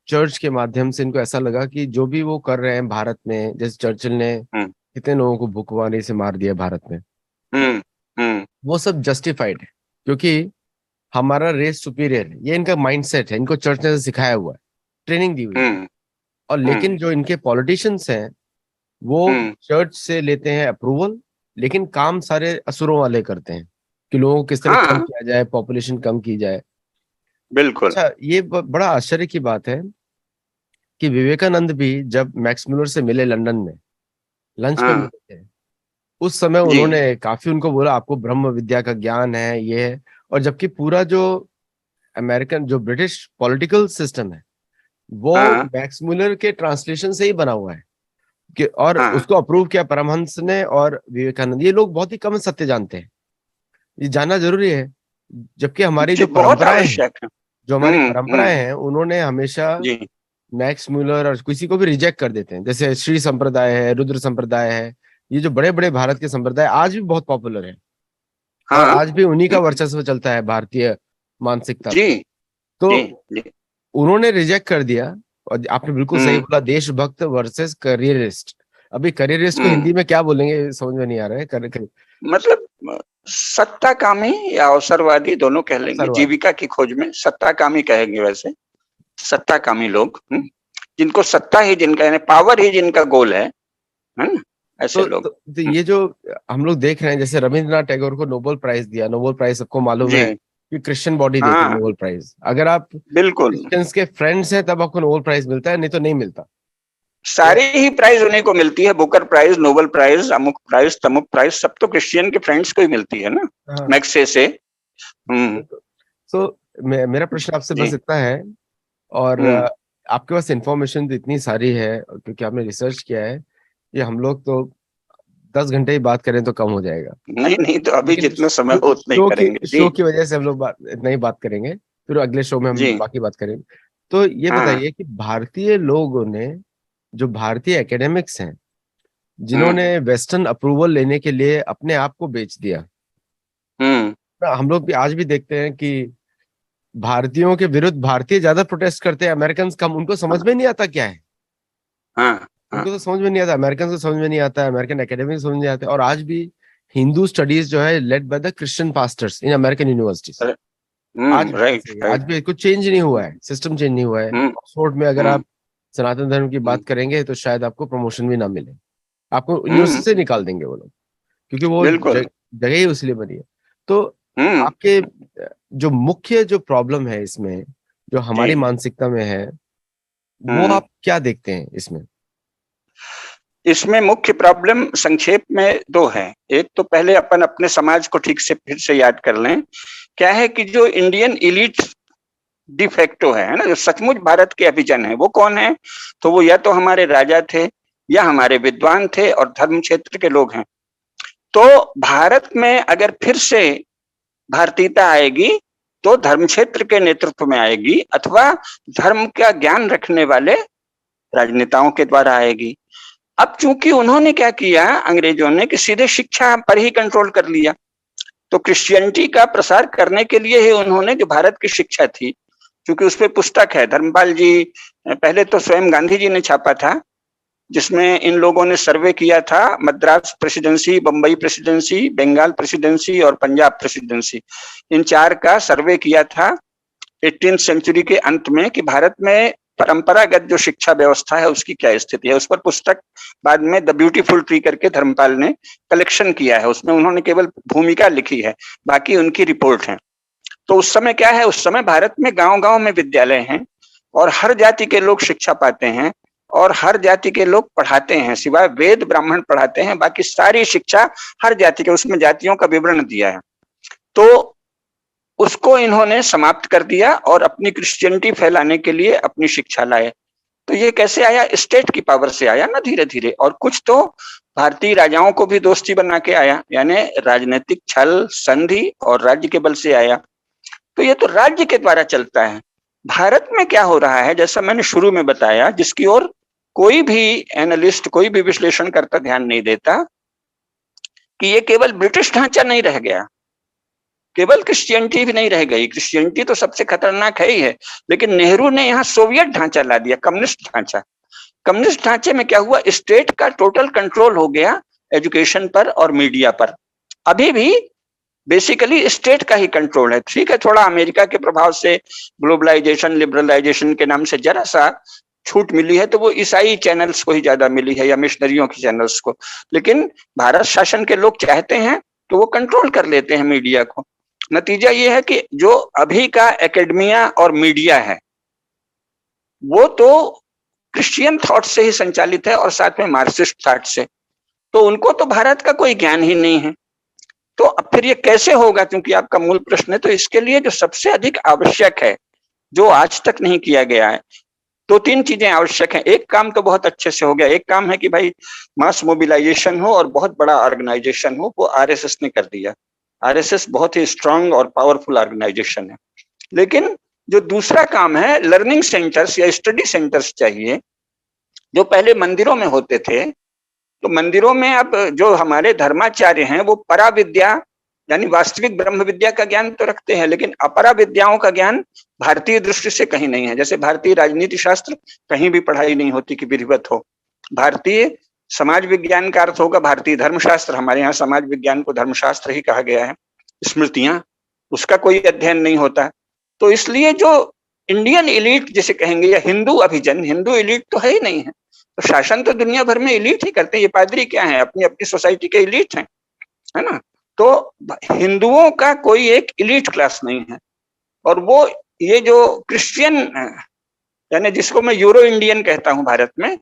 चर्च के माध्यम से इनको ऐसा लगा कि जो भी वो कर रहे हैं भारत में, जैसे चर्चिल ने कितने लोगों को भुखवारी से मार दिया भारत में, वो सब जस्टिफाइड है क्योंकि हमारा रेस सुपीरियर है। ये इनका माइंडसेट है, इनको चर्च ने सिखाया हुआ है, ट्रेनिंग दी हुई है। और लेकिन जो इनके पॉलिटिशियंस हैं वो चर्च से लेते हैं अप्रूवल, लेकिन काम सारे असुरों वाले करते हैं कि लोगों को किस तरह कम किया जाए, पॉपुलेशन कम की जाए। बिल्कुल। अच्छा, ये बड़ा आश्चर्य की बात है कि विवेकानंद भी जब मैक्स मुलर से मिले लंदन में, लंच पे मिले थे, उस समय उन्होंने काफी उनको बोला आपको ब्रह्म विद्या का ज्ञान है, ये है। और जबकि पूरा जो अमेरिकन जो ब्रिटिश पॉलिटिकल सिस्टम है वो मैक्स मुलर के ट्रांसलेशन से ही बना हुआ है कि, और उसको अप्रूव किया परमहंस ने और विवेकानंद। ये लोग बहुत ही कम सत्य जानते हैं, ये जानना जरूरी है। जबकि हमारी जो परंपराएं हैं, जो हमारी परंपराएं हैं, उन्होंने हमेशा मैक्स मुलर और किसी को भी रिजेक्ट कर देते हैं। जैसे श्री संप्रदाय है, रुद्र संप्रदाय है, ये जो बड़े बड़े भारत के संप्रदाय आज भी बहुत पॉपुलर है, और आज भी उन्हीं का वर्चस्व चलता है भारतीय मानसिकता पे। तो उन्होंने रिजेक्ट कर दिया। और आपने बिल्कुल सही बोला, देशभक्त वर्सेस करियरिस्ट। अभी करियरिस्ट को हिंदी में क्या बोलेंगे समझ में नहीं आ रहा है। मतलब सत्ताकामी या अवसरवादी दोनों कह लेंगे, जीविका की खोज में सत्ताकामी कहेंगे। वैसे सत्ताकामी लोग जिनको सत्ता ही जिनका, यानी पावर ही जिनका गोल है ना, ऐसे लोग। तो ये जो हम लोग देख रहे हैं, जैसे रविंद्रनाथ टैगोर को नोबेल प्राइज दिया। नोबेल प्राइज सबको मालूम है कि क्रिश्चियन बॉडी देती है नोबेल प्राइज। अगर आप बिल्कुल क्रिश्चियंस के फ्रेंड्स हैं तब आपको नोबेल प्राइज मिलता है, नहीं तो नहीं मिलता। सारी ही प्राइज उन्हीं को मिलती है, बुकर प्राइज, नोबेल प्राइज, अमुक प्राइज, तमुक प्राइज, सब तो क्रिश्चियन के फ्रेंड्स को ही मिलती है ना, मैक्से से। तो मेरा प्रश्न आपसे बस इतना है, और आपके पास इंफॉर्मेशन तो इतनी सारी है क्योंकि आपने रिसर्च किया है, ये हम लोग तो 10 घंटे ही बात करें तो कम हो जाएगा। नहीं तो अभी जितना समय हो उतना ही करेंगे। शो की वजह से हम लोग इतना ही बात करेंगे, फिर अगले शो में हम बाकी बात करेंगे। तो ये बताइए कि भारतीय लोगों ने, जो भारतीय एकेडमिक्स हैं, जिन्होंने वेस्टर्न अप्रूवल लेने के लिए अपने आप को बेच दिया, हम लोग भी आज भी देखते हैं कि भारतीयों के विरुद्ध भारतीय ज्यादा प्रोटेस्ट करते हैं, अमेरिकन कम। उनको समझ में नहीं आता क्या है। उनको तो समझ में नहीं आता, अमेरिकन को समझ में नहीं आता, अमेरिकन एकेडमिक समझ नहीं आते। और आज भी हिंदू स्टडीज जो है led by the Christian pastors in American universities. आज भी कुछ चेंज नहीं हुआ है, सिस्टम चेंज नहीं हुआ है। ऑक्सफोर्ड में अगर आप सनातन धर्म की बात करेंगे तो शायद आपको प्रमोशन भी ना मिले, आपको यूनिवर्सिटी से निकाल देंगे वो लोग, क्योंकि वो जगह ही उसलिए बनी है। तो आपके जो मुख्य जो प्रॉब्लम है इसमें, जो हमारी मानसिकता में है, वो आप क्या देखते हैं इसमें? इसमें मुख्य प्रॉब्लम संक्षेप में दो है। एक तो पहले अपन अपने समाज को ठीक से फिर से याद कर लें। क्या है कि जो इंडियन इलीट डिफेक्टो है ना, जो सचमुच भारत के अभिजन है, वो कौन है? तो वो या तो हमारे राजा थे, या हमारे विद्वान थे और धर्म क्षेत्र के लोग हैं। तो भारत में अगर फिर से भारतीयता आएगी तो धर्म क्षेत्र के नेतृत्व में आएगी, अथवा धर्म का ज्ञान रखने वाले राजनेताओं के द्वारा आएगी। अब चूंकि उन्होंने क्या किया, अंग्रेजों ने, कि सीधे शिक्षा पर ही कंट्रोल कर लिया। तो क्रिश्चियनिटी का प्रसार करने के लिए ही उन्होंने जो भारत की शिक्षा थी, क्योंकि उस पर पुस्तक है, धर्मपाल जी, पहले तो स्वयं गांधी जी ने छापा था, जिसमें इन लोगों ने सर्वे किया था Madras presidency, Bombay presidency, Bengal presidency और पंजाब प्रेसिडेंसी, इन चार का सर्वे किया था 18वीं सेंचुरी के अंत में, कि भारत में परंपरागत जो शिक्षा व्यवस्था है उसकी क्या स्थिति है। उस पर पुस्तक बाद में द ब्यूटीफुल ट्री करके धर्मपाल ने कलेक्शन किया है, उसमें उन्होंने केवल भूमिका लिखी है, बाकी उनकी रिपोर्ट है। तो उस समय क्या है, उस समय भारत में गांव-गांव में विद्यालय हैं और हर जाति के लोग शिक्षा पाते हैं और हर जाति के लोग पढ़ाते हैं, सिवाय वेद ब्राह्मण पढ़ाते हैं, बाकी सारी शिक्षा हर जाति के, उसमें जातियों का विवरण दिया है। तो उसको इन्होंने समाप्त कर दिया और अपनी क्रिश्चियनिटी फैलाने के लिए अपनी शिक्षा लाए। तो ये कैसे आया? स्टेट की पावर से आया ना, धीरे धीरे। और कुछ तो भारतीय राजाओं को भी दोस्ती बना के आया, यानी राजनीतिक छल, संधि और राज्य के बल से आया। तो ये तो राज्य के द्वारा चलता है। भारत में क्या हो रहा है, जैसा मैंने शुरू में बताया, जिसकी ओर कोई भी एनालिस्ट, कोई भी विश्लेषणकर्ता ध्यान नहीं देता, कि ये केवल ब्रिटिश ढांचा नहीं रह गया, केवल क्रिश्चियनिटी भी नहीं रह गई। क्रिश्चियनिटी तो सबसे खतरनाक है ही है, लेकिन नेहरू ने यहाँ सोवियत ढांचा ला दिया, कम्युनिस्ट ढांचा। कम्युनिस्ट ढांचे में क्या हुआ, स्टेट का टोटल कंट्रोल हो गया एजुकेशन पर और मीडिया पर। अभी भी बेसिकली स्टेट का ही कंट्रोल है। ठीक है, थोड़ा अमेरिका के प्रभाव से ग्लोबलाइजेशन, लिबरलाइजेशन के नाम से जरा सा छूट मिली है, तो वो ईसाई चैनल्स को ही ज्यादा मिली है या मिशनरियों की चैनल्स को। लेकिन भारत शासन के लोग चाहते हैं तो वो कंट्रोल कर लेते हैं मीडिया को। नतीजा ये है कि जो अभी का एकेडमिया और मीडिया है वो तो क्रिश्चियन थॉट से ही संचालित है और साथ में मार्क्सिस्ट थॉट से। तो उनको तो भारत का कोई ज्ञान ही नहीं है। तो अब फिर ये कैसे होगा, क्योंकि आपका मूल प्रश्न है। तो इसके लिए जो सबसे अधिक आवश्यक है, जो आज तक नहीं किया गया है, दो तीन चीजें आवश्यक हैं। एक काम तो बहुत अच्छे से हो गया। एक काम है कि भाई मास मोबिलाइजेशन हो और बहुत बड़ा ऑर्गेनाइजेशन हो, वो आरएसएस ने कर दिया। आरएसएस बहुत ही स्ट्रांग और पावरफुल ऑर्गेनाइजेशन है। लेकिन जो दूसरा काम है, लर्निंग सेंटर्स या स्टडी सेंटर्स चाहिए, जो पहले मंदिरों में होते थे। तो मंदिरों में अब जो हमारे धर्माचार्य हैं वो परा विद्या यानी वास्तविक ब्रह्म विद्या का ज्ञान तो रखते हैं, लेकिन अपरा विद्याओं का ज्ञान भारतीय दृष्टि से कहीं नहीं है। जैसे भारतीय राजनीति शास्त्र कहीं भी पढ़ाई नहीं होती कि विधिवत हो। भारतीय समाज विज्ञान का अर्थ होगा भारतीय धर्मशास्त्र, हमारे यहाँ समाज विज्ञान को धर्मशास्त्र ही कहा गया है। स्मृतियां, उसका कोई अध्ययन नहीं होता। तो इसलिए जो इंडियन इलीट जिसे कहेंगे, या हिंदू अभिजन, हिंदू इलीट तो है ही नहीं है। तो शासन तो दुनिया भर में इलीट ही करते हैं। ये पादरी क्या है, अपनी अपनी सोसाइटी के इलीट हैं, है ना। तो हिंदुओं का कोई एक इलीट क्लास नहीं है। और वो ये जो क्रिश्चियन यानी जिसको मैं यूरो इंडियन कहता हूं, भारत में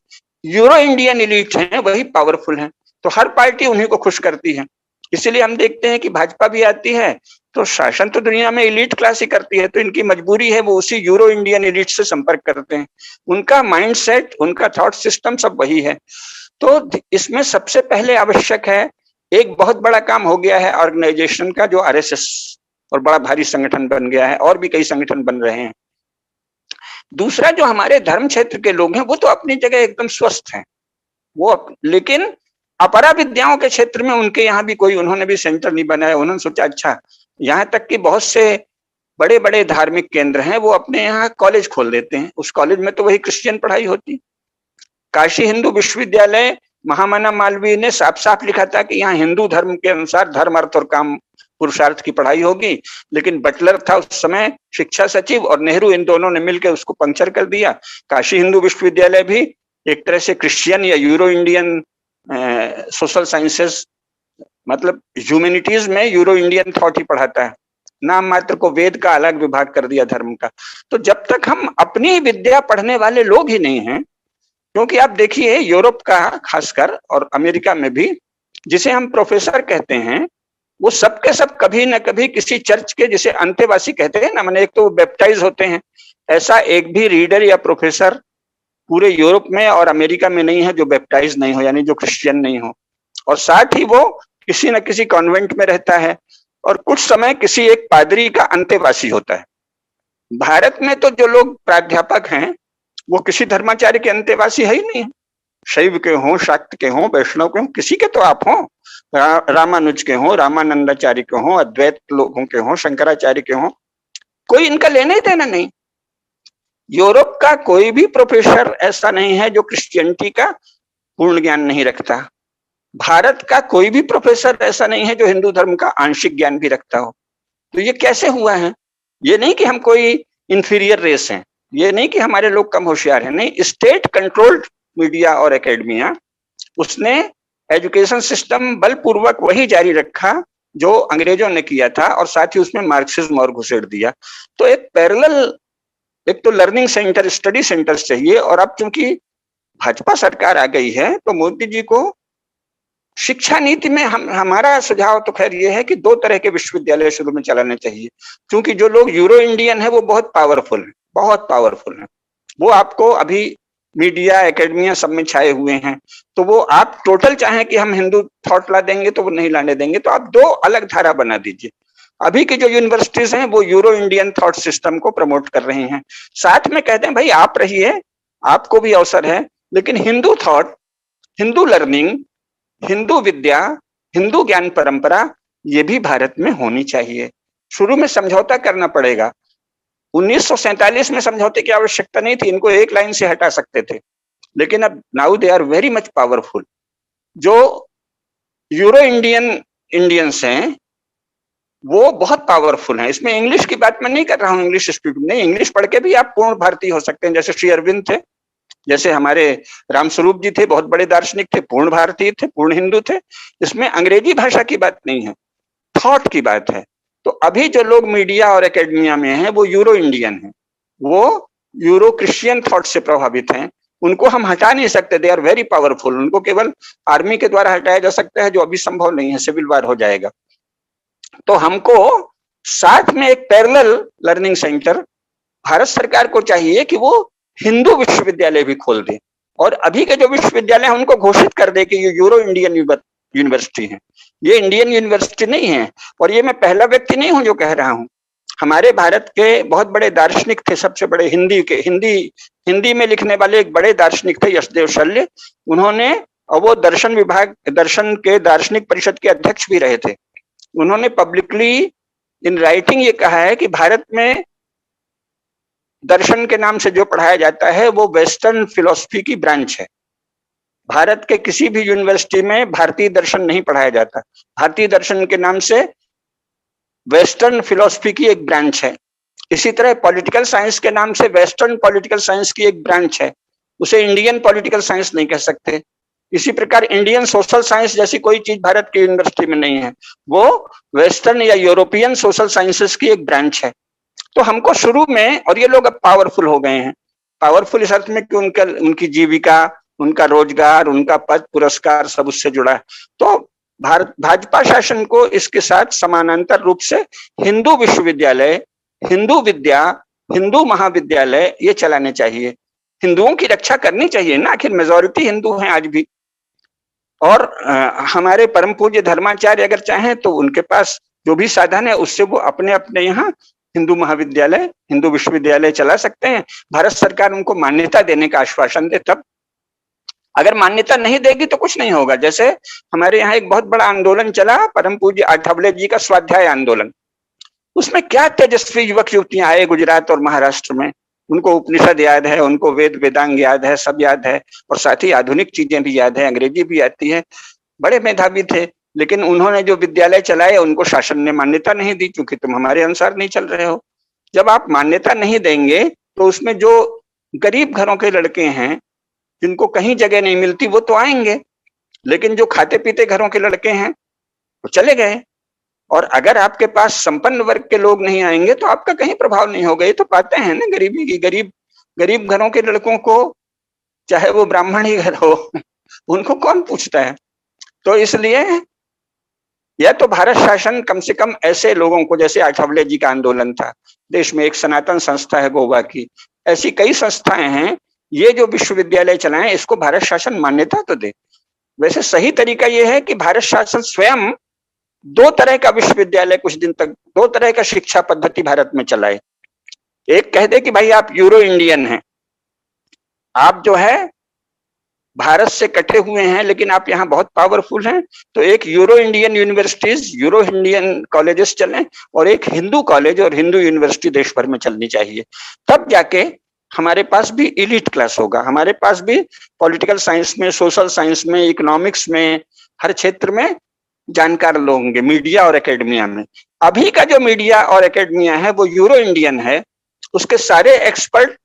यूरो इंडियन इलीट हैं, वही पावरफुल हैं। तो हर पार्टी उन्हीं को खुश करती है। इसीलिए हम देखते हैं कि भाजपा भी आती है तो शासन तो दुनिया में इलीट क्लास ही करती है, तो इनकी मजबूरी है वो उसी यूरो इंडियन इलीट से संपर्क करते हैं। उनका माइंडसेट, उनका थॉट सिस्टम सब वही है। तो इसमें सबसे पहले आवश्यक है, एक बहुत बड़ा काम हो गया है ऑर्गेनाइजेशन का, जो आरएसएस और बड़ा भारी संगठन बन गया है, और भी कई संगठन बन रहे हैं। दूसरा, जो हमारे धर्म क्षेत्र के लोग हैं वो तो अपनी जगह एकदम स्वस्थ हैं, वो लेकिन अपरा विद्याओं के क्षेत्र में उनके यहाँ भी कोई, उन्होंने भी सेंटर नहीं बनाया। उन्होंने सोचा अच्छा, यहाँ तक कि बहुत से बड़े बड़े धार्मिक केंद्र हैं वो अपने यहाँ कॉलेज खोल देते हैं। उस कॉलेज में तो वही क्रिश्चियन पढ़ाई होती। काशी हिंदू विश्वविद्यालय, महामना मालवीय ने साफ साफ लिखा था कि यहाँ हिंदू धर्म के अनुसार धर्म, अर्थ और काम, पुरुषार्थ की पढ़ाई होगी। लेकिन बटलर था उस समय शिक्षा सचिव, और नेहरू, इन दोनों ने मिलकर उसको पंक्चर कर दिया। काशी हिंदू विश्वविद्यालय भी एक तरह से क्रिश्चियन या यूरो इंडियन सोशल साइंसेस, मतलब ह्यूमैनिटीज में यूरो इंडियन थॉट ही पढ़ाता है। नाम मात्र को वेद का अलग विभाग कर दिया धर्म का। तो जब तक हम अपनी विद्या पढ़ने वाले लोग ही नहीं हैं, क्योंकि आप देखिए यूरोप का खासकर और अमेरिका में भी जिसे हम प्रोफेसर कहते हैं, वो सब के सब कभी न कभी किसी चर्च के, जिसे अंतेवासी कहते हैं ना, माने एक तो बैप्टाइज होते हैं, ऐसा एक भी रीडर या प्रोफेसर पूरे यूरोप में और अमेरिका में नहीं है जो बैप्टाइज नहीं हो, यानी जो क्रिश्चियन नहीं हो। और साथ ही वो किसी न किसी कॉन्वेंट में रहता है और कुछ समय किसी एक पादरी का अंतेवासी होता है। भारत में तो जो लोग प्राध्यापक हैं वो किसी धर्माचार्य के अंतेवासी है ही नहीं है। शैव के हों, शाक्त के हों, वैष्णव के हों, किसी के तो आप हों, रामानुज के हों, रामानंदाचार्य के हों, अद्वैत लोगों के हों, शंकराचार्य के हों, कोई इनका लेना ही देना नहीं। यूरोप का कोई भी प्रोफेसर ऐसा नहीं है जो क्रिश्चियनिटी का पूर्ण ज्ञान नहीं रखता। भारत का कोई भी प्रोफेसर ऐसा नहीं है जो हिंदू धर्म का आंशिक ज्ञान भी रखता हो। तो ये कैसे हुआ है? ये नहीं कि हम कोई इंफीरियर रेस हैं, ये नहीं कि हमारे लोग कम होशियार हैं, नहीं। स्टेट कंट्रोल्ड मीडिया और एकेडमिया, उसने एजुकेशन सिस्टम बलपूर्वक वही जारी रखा जो अंग्रेजों ने किया था और साथ ही उसमें मार्क्सिज्म और घुसेड़ दिया। तो एक पैरेलल, एक तो लर्निंग सेंटर, स्टडी सेंटर्स चाहिए। और अब चूंकि भाजपा सरकार आ गई है तो मोदी जी को शिक्षा नीति में हमारा सुझाव तो खैर ये है कि दो तरह के विश्वविद्यालय शुरू में चलाने चाहिए। क्योंकि जो लोग यूरो इंडियन है वो बहुत पावरफुल है, बहुत पावरफुल है। वो आपको अभी मीडिया, एकेडमिया सब में छाए हुए हैं। तो वो आप टोटल चाहें कि हम हिंदू थॉट ला देंगे तो वो नहीं लाने देंगे। तो आप दो अलग धारा बना दीजिए। अभी की जो यूनिवर्सिटीज हैं वो यूरो इंडियन थॉट सिस्टम को प्रमोट कर रही हैं। साथ में कहते हैं भाई आप रहिए, आपको भी अवसर है, लेकिन हिंदू थॉट, हिंदू लर्निंग, हिंदू विद्या, हिंदू ज्ञान परंपरा, ये भी भारत में होनी चाहिए। शुरू में समझौता करना पड़ेगा। 1947 में समझौते की आवश्यकता नहीं थी, इनको एक लाइन से हटा सकते थे। लेकिन अब now they are very much powerful. जो यूरो इंडियंस हैं वो बहुत पावरफुल हैं। इसमें इंग्लिश की बात मैं नहीं कर रहा हूँ, इंग्लिश स्टूडेंट नहीं, इंग्लिश पढ़ के भी आप पूर्ण भारतीय हो सकते हैं। जैसे श्री अरविंद थे, जैसे हमारे रामस्वरूप जी थे, बहुत बड़े दार्शनिक थे, पूर्ण भारतीय थे, पूर्ण हिंदू थे। इसमें अंग्रेजी भाषा की बात नहीं है, थॉट की बात है। तो अभी जो लोग मीडिया और एकेडमिया में हैं वो यूरो इंडियन हैं, वो यूरो क्रिश्चियन थॉट से प्रभावित हैं। उनको हम हटा नहीं सकते, दे आर वेरी पावरफुल। उनको केवल आर्मी के द्वारा हटाया जा सकता है, जो अभी संभव नहीं है, सिविल वार हो जाएगा। तो हमको साथ में एक पैरेलल लर्निंग सेंटर भारत सरकार को चाहिए कि वो हिंदू विश्वविद्यालय भी खोल दे। और अभी के जो विश्वविद्यालय हैं उनको घोषित कर दे कि ये यूरो इंडियन यूनिवर्सिटी है, ये इंडियन यूनिवर्सिटी नहीं है। और ये मैं पहला व्यक्ति नहीं हूं जो कह रहा हूं। हमारे भारत के बहुत बड़े दार्शनिक थे, सबसे बड़े हिंदी में लिखने वाले एक बड़े दार्शनिक थे, यशदेव शल्य। उन्होंने, और वो दर्शन के दार्शनिक परिषद के अध्यक्ष भी रहे थे, उन्होंने पब्लिकली इन राइटिंग ये कहा है कि भारत में दर्शन के नाम से जो पढ़ाया जाता है वो वेस्टर्न फिलॉसफी की ब्रांच है। भारत के किसी भी यूनिवर्सिटी में भारतीय दर्शन नहीं पढ़ाया जाता। भारतीय दर्शन के नाम से वेस्टर्न फिलॉसफी की एक ब्रांच है। इसी तरह पॉलिटिकल साइंस के नाम से वेस्टर्न पॉलिटिकल साइंस की एक ब्रांच है, उसे इंडियन पॉलिटिकल साइंस नहीं कह सकते। इसी प्रकार इंडियन सोशल साइंस जैसी कोई चीज भारत की यूनिवर्सिटी में नहीं है, वो वेस्टर्न या यूरोपियन सोशल साइंसेस की एक ब्रांच है। तो हमको शुरू में, और ये लोग अब पावरफुल हो गए हैं, पावरफुल इस अर्थ में कि उनकी जीविका, उनका रोजगार, उनका पद पुरस्कार सब उससे जुड़ा है। तो भाजपा शासन को इसके साथ समानांतर रूप से हिंदू विश्वविद्यालय, हिंदू विद्या, हिंदू महाविद्यालय ये चलाने चाहिए। हिंदुओं की रक्षा करनी चाहिए ना, आखिर मेजोरिटी हिंदू हैं आज भी। और हमारे परम पूज्य धर्माचार्य अगर चाहें तो उनके पास जो भी साधन है उससे वो अपने अपने यहाँ हिंदू महाविद्यालय, हिंदू विश्वविद्यालय चला सकते हैं। भारत सरकार उनको मान्यता देने का आश्वासन दे तब। अगर मान्यता नहीं देगी तो कुछ नहीं होगा। जैसे हमारे यहाँ एक बहुत बड़ा आंदोलन चला, परम पूज्य आठवले जी का स्वाध्याय आंदोलन। उसमें क्या तेजस्वी युवक युवतियां आए गुजरात और महाराष्ट्र में, उनको उपनिषद याद है, उनको वेद वेदांग याद है, सब याद है, और साथ ही आधुनिक चीजें भी याद है, अंग्रेजी भी आती है, बड़े मेधावी थे। लेकिन उन्होंने जो विद्यालय चलाए उनको शासन ने मान्यता नहीं दी, क्योंकि तुम हमारे अनुसार नहीं चल रहे हो। जब आप मान्यता नहीं देंगे तो उसमें जो गरीब घरों के लड़के हैं जिनको कहीं जगह नहीं मिलती वो तो आएंगे, लेकिन जो खाते पीते घरों के लड़के हैं वो चले गए। और अगर आपके पास संपन्न वर्ग के लोग नहीं आएंगे तो आपका कहीं प्रभाव नहीं होगा। ये तो पाते हैं ना गरीबी की, गरीब घरों के लड़कों को चाहे वो ब्राह्मण ही घर हो, उनको कौन पूछता है। तो इसलिए या तो भारत शासन कम से कम ऐसे लोगों को, जैसे आठवले जी का आंदोलन था, देश में एक सनातन संस्था है गोवा की, ऐसी कई संस्थाएं हैं, ये जो विश्वविद्यालय चलाएं इसको भारत शासन मान्यता तो दे। वैसे सही तरीका यह है कि भारत शासन स्वयं दो तरह का विश्वविद्यालय कुछ दिन तक, दो तरह का शिक्षा पद्धति भारत में चलाए। एक कह दे कि भाई आप यूरो इंडियन हैं, आप जो है भारत से कटे हुए हैं लेकिन आप यहाँ बहुत पावरफुल हैं, तो एक euro Indian universities, euro Indian colleges चलें, और एक हिंदू कॉलेज और हिंदू यूनिवर्सिटी देश भर में चलनी चाहिए। तब जाके हमारे पास भी इलीट क्लास होगा, हमारे पास भी पॉलिटिकल साइंस में, सोशल साइंस में, इकोनॉमिक्स में, हर क्षेत्र में जानकार लोग होंगे, मीडिया और एकेडमिया में। अभी का जो मीडिया और एकेडमिया है वो यूरो इंडियन है, उसके सारे एक्सपर्ट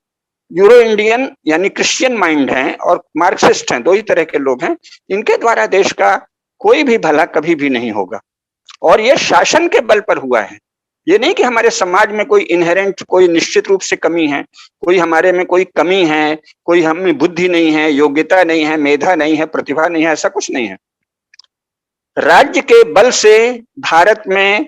यूरो इंडियन यानी क्रिश्चियन माइंड हैं और मार्क्सिस्ट हैं, दो ही तरह के लोग हैं। इनके द्वारा देश का कोई भी भला कभी भी नहीं होगा, और ये शासन के बल पर हुआ है। ये नहीं कि हमारे समाज में कोई इनहेरेंट, कोई निश्चित रूप से कमी है, कोई हमारे में कोई कमी है, कोई हमें बुद्धि नहीं है, योग्यता नहीं है, मेधा नहीं है, प्रतिभा नहीं है, ऐसा कुछ नहीं है। राज्य के बल से भारत में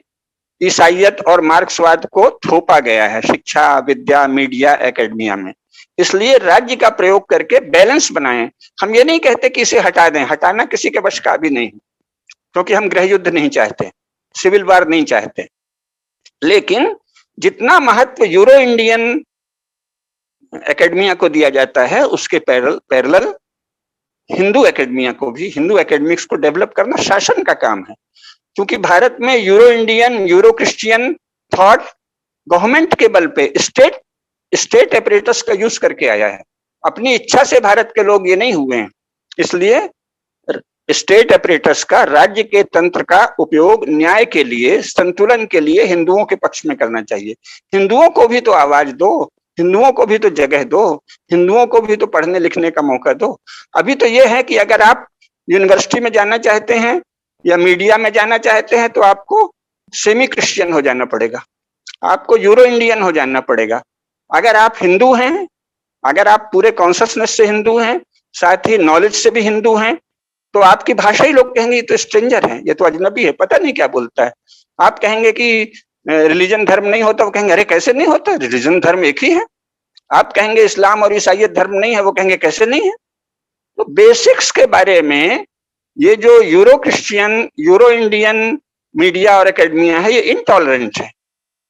ईसाइयत और मार्क्सवाद को थोपा गया है शिक्षा, विद्या, मीडिया, एकेडमिया में। इसलिए राज्य का प्रयोग करके बैलेंस बनाएं। हम ये नहीं कहते कि इसे हटा दें, हटाना किसी के वश का भी नहीं, क्योंकि हम गृह युद्ध नहीं चाहते, सिविल वार नहीं चाहते। लेकिन जितना महत्व यूरो इंडियन एकेडमिया को दिया जाता है, उसके पैरेलल हिंदू एकेडमिया को भी, हिंदू एकेडमिक्स को डेवलप करना शासन का काम है। क्योंकि भारत में euro Indian, euro Christian thought government के बल पे स्टेट एपरेटस का यूज करके आया है। अपनी इच्छा से भारत के लोग ये नहीं हुए हैं। इसलिए स्टेट एपरेटस का, राज्य के तंत्र का उपयोग न्याय के लिए, संतुलन के लिए हिंदुओं के पक्ष में करना चाहिए। हिंदुओं को भी तो आवाज दो, हिंदुओं को भी तो जगह दो, हिंदुओं को भी तो पढ़ने लिखने का मौका दो। अभी तो ये है कि अगर आप यूनिवर्सिटी में जाना चाहते हैं या मीडिया में जाना चाहते हैं तो आपको सेमी क्रिश्चियन हो जाना पड़ेगा, आपको यूरो इंडियन हो जाना पड़ेगा। अगर आप हिंदू हैं, अगर आप पूरे कॉन्शियसनेस से हिंदू हैं, साथ ही नॉलेज से भी हिंदू हैं, तो आपकी भाषा ही लोग कहेंगे ये तो स्ट्रेंजर है, ये तो अजनबी है, पता नहीं क्या बोलता है। आप कहेंगे कि रिलीजन धर्म नहीं होता, वो कहेंगे अरे कैसे नहीं होता, रिलीजन धर्म एक ही है। आप कहेंगे इस्लाम और ईसाइयत धर्म नहीं है, वो कहेंगे कैसे नहीं है। तो बेसिक्स के बारे में ये जो euro Christian, euro Indian media और एकेडमिया है, ये इनटॉलरेंट है।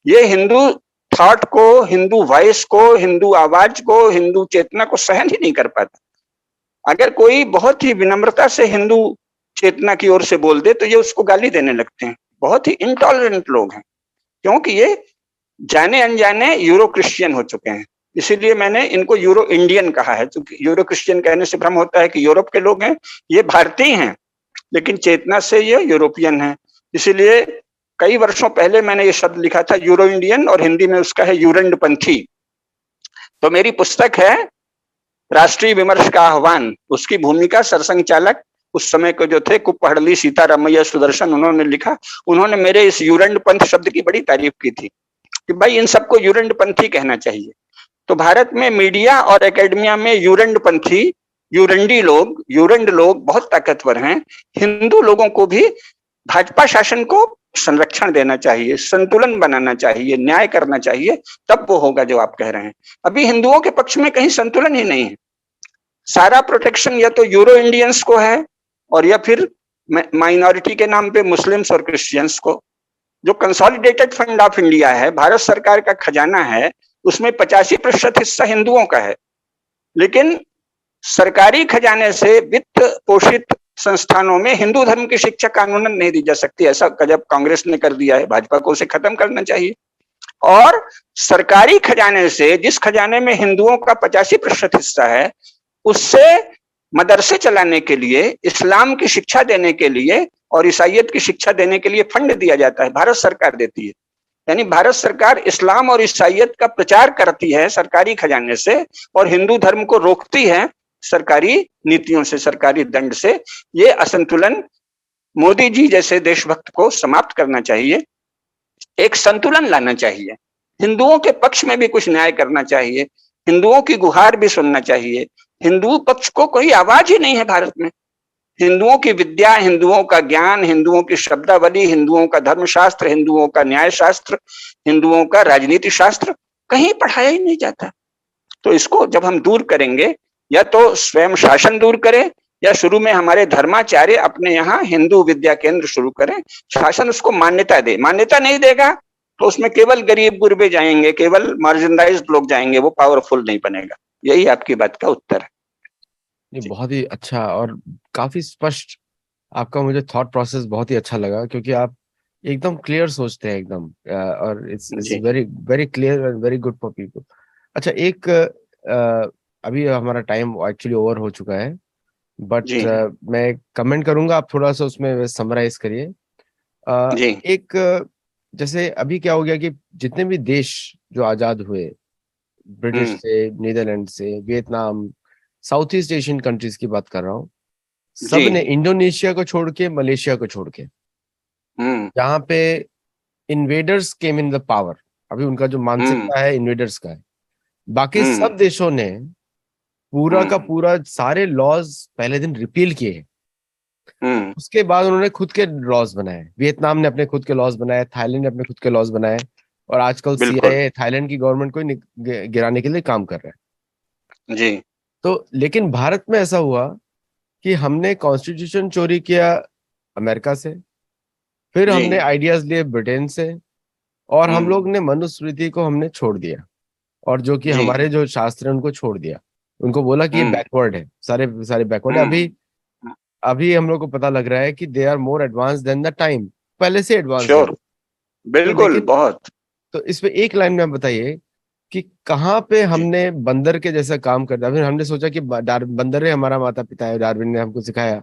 ये हिंदू थॉट को, हिंदू वॉइस को, हिंदू आवाज को, हिंदू चेतना को सहन ही नहीं कर पाता। अगर कोई बहुत ही विनम्रता से हिंदू चेतना की ओर से बोल दे तो ये उसको गाली देने लगते हैं। बहुत ही इनटॉलरेंट लोग हैं, क्योंकि ये जाने अनजाने यूरो क्रिश्चियन हो चुके हैं। इसीलिए मैंने इनको यूरो इंडियन कहा है, क्योंकि यूरो क्रिश्चियन कहने से भ्रम होता है कि यूरोप के लोग हैं। ये भारतीय हैं, लेकिन चेतना से ये यूरोपियन है। इसीलिए कई वर्षों पहले मैंने ये शब्द लिखा था यूरो इंडियन, और हिंदी में उसका है यूरंडपंथी। तो मेरी पुस्तक है राष्ट्रीय विमर्श का आह्वान, उसकी भूमिका सरसंघ चालक उस समय के जो थे कुप्पहड़ली सीतारामैया सुदर्शन, उन्होंने लिखा। उन्होंने मेरे इस यूरंडपंथ शब्द की बड़ी तारीफ की थी कि भाई इन सबको यूरंडपंथी कहना चाहिए। तो भारत में मीडिया और एकेडमिया में यूरंडपंथी, यूरंड लोग बहुत ताकतवर हैं। हिंदू लोगों को भी भाजपा शासन को संरक्षण देना चाहिए, संतुलन बनाना चाहिए, न्याय करना चाहिए, तब वो होगा जो आप कह रहे हैं। अभी हिंदुओं के पक्ष में कहीं संतुलन ही नहीं है। सारा प्रोटेक्शन या तो यूरो इंडियंस को है, और या फिर माइनॉरिटी के नाम पे मुस्लिम्स और क्रिश्चियंस को। जो कंसोलिडेटेड फंड ऑफ इंडिया है, भारत सरकार का खजाना है, उसमें 85% हिस्सा हिंदुओं का है। लेकिन सरकारी खजाने से वित्त पोषित संस्थानों में हिंदू धर्म की शिक्षा कानूनन नहीं दी जा सकती। ऐसा जब कांग्रेस ने कर दिया है, भाजपा को उसे खत्म करना चाहिए। और सरकारी खजाने से, जिस खजाने में हिंदुओं का 85% हिस्सा है, उससे मदरसे चलाने के लिए, इस्लाम की शिक्षा देने के लिए और ईसाइयत की शिक्षा देने के लिए फंड दिया जाता है, भारत सरकार देती है। यानी भारत सरकार इस्लाम और ईसाइयत का प्रचार करती है सरकारी खजाने से, और हिंदू धर्म को रोकती है सरकारी नीतियों से, सरकारी दंड से। ये असंतुलन मोदी जी जैसे देशभक्त को समाप्त करना चाहिए, एक संतुलन लाना चाहिए। हिंदुओं के पक्ष में भी कुछ न्याय करना चाहिए, हिंदुओं की गुहार भी सुनना चाहिए। हिंदू पक्ष को कोई आवाज ही नहीं है भारत में। हिंदुओं की विद्या, हिंदुओं का ज्ञान, हिंदुओं की शब्दावली, हिंदुओं का धर्मशास्त्र, हिंदुओं का न्याय शास्त्र, हिंदुओं का राजनीति शास्त्र कहीं पढ़ाया ही नहीं जाता। तो इसको जब हम दूर करेंगे, या तो स्वयं शासन दूर करें, या शुरू में हमारे धर्माचार्य अपने यहाँ हिंदू विद्या केंद्र शुरू करें, शासन उसको मान्यता दे। मान्यता नहीं देगा तो उसमें केवल गरीब गुरबे जाएंगे, केवल मार्जिनलाइज्ड लोग जाएंगे, वो पावरफुल नहीं बनेगा। यही आपकी बात का उत्तर है। ये बहुत ही अच्छा और काफी स्पष्ट आपका मुझे थॉट प्रोसेस बहुत ही अच्छा लगा, क्योंकि आप एकदम क्लियर सोचते हैं एकदम, और इट्स जी very very clear and very good for people. अच्छा, एक अभी हमारा टाइम एक्चुअली ओवर हो चुका है, बट जी मैं कमेंट करूंगा, आप थोड़ा सा उसमें समराइज करिए। जी एक जैसे अभी क्या हो गया कि जितने भी देश जो आजाद हुए, ब्रिटिश से, नीदरलैंड से, Vietnam, south east Asian countries की बात कर रहा हूँ, जी सब ने इंडोनेशिया को छोड़ के, मलेशिया को छोड़ के, हम्म जहाँ पे invaders came in the power, अभी उनका जो हम्म मानसिकता है इन्वेडर्स का है, बाकी हम्म सब देशों ने पूरा का हम्म पूरा सारे लॉज पहले दिन रिपील किए हैं। हम्म उसके बाद उन्होंने खुद के लॉज बनाए, वियतनाम ने अपने खुद के लॉज बनाए, थाईलैंड ने अपने खुद के लॉज बनाए, और आजकल बिल्कुल सीआईए थाईलैंड की गवर्नमेंट को गिराने के लिए काम कर रहा है। जी तो लेकिन भारत में ऐसा हुआ कि हमने कॉन्स्टिट्यूशन चोरी किया अमेरिका से, फिर जी हमने आइडियाज लिए ब्रिटेन से, और हम हम्म लोग ने मनुस्मृति को हमने छोड़ दिया, और जो कि जी हमारे जो शास्त्र हैं उनको छोड़ दिया। उनको बोला कि ये हम्म बैकवर्ड है, सारे सारे बैकवर्ड है। हम्म अभी अभी हम लोग को पता लग रहा है कि they are more advance than the time, पहले से एडवांस है। श्योर तो बिल्कुल लेकिन, बहुत तो इस पे एक लाइन में आप बताइए कि कहाँ पे जी हमने बंदर के जैसा काम कर दिया। फिर हमने सोचा कि बंदर ही हमारा माता पिता है, डार्विन ने हमको सिखाया,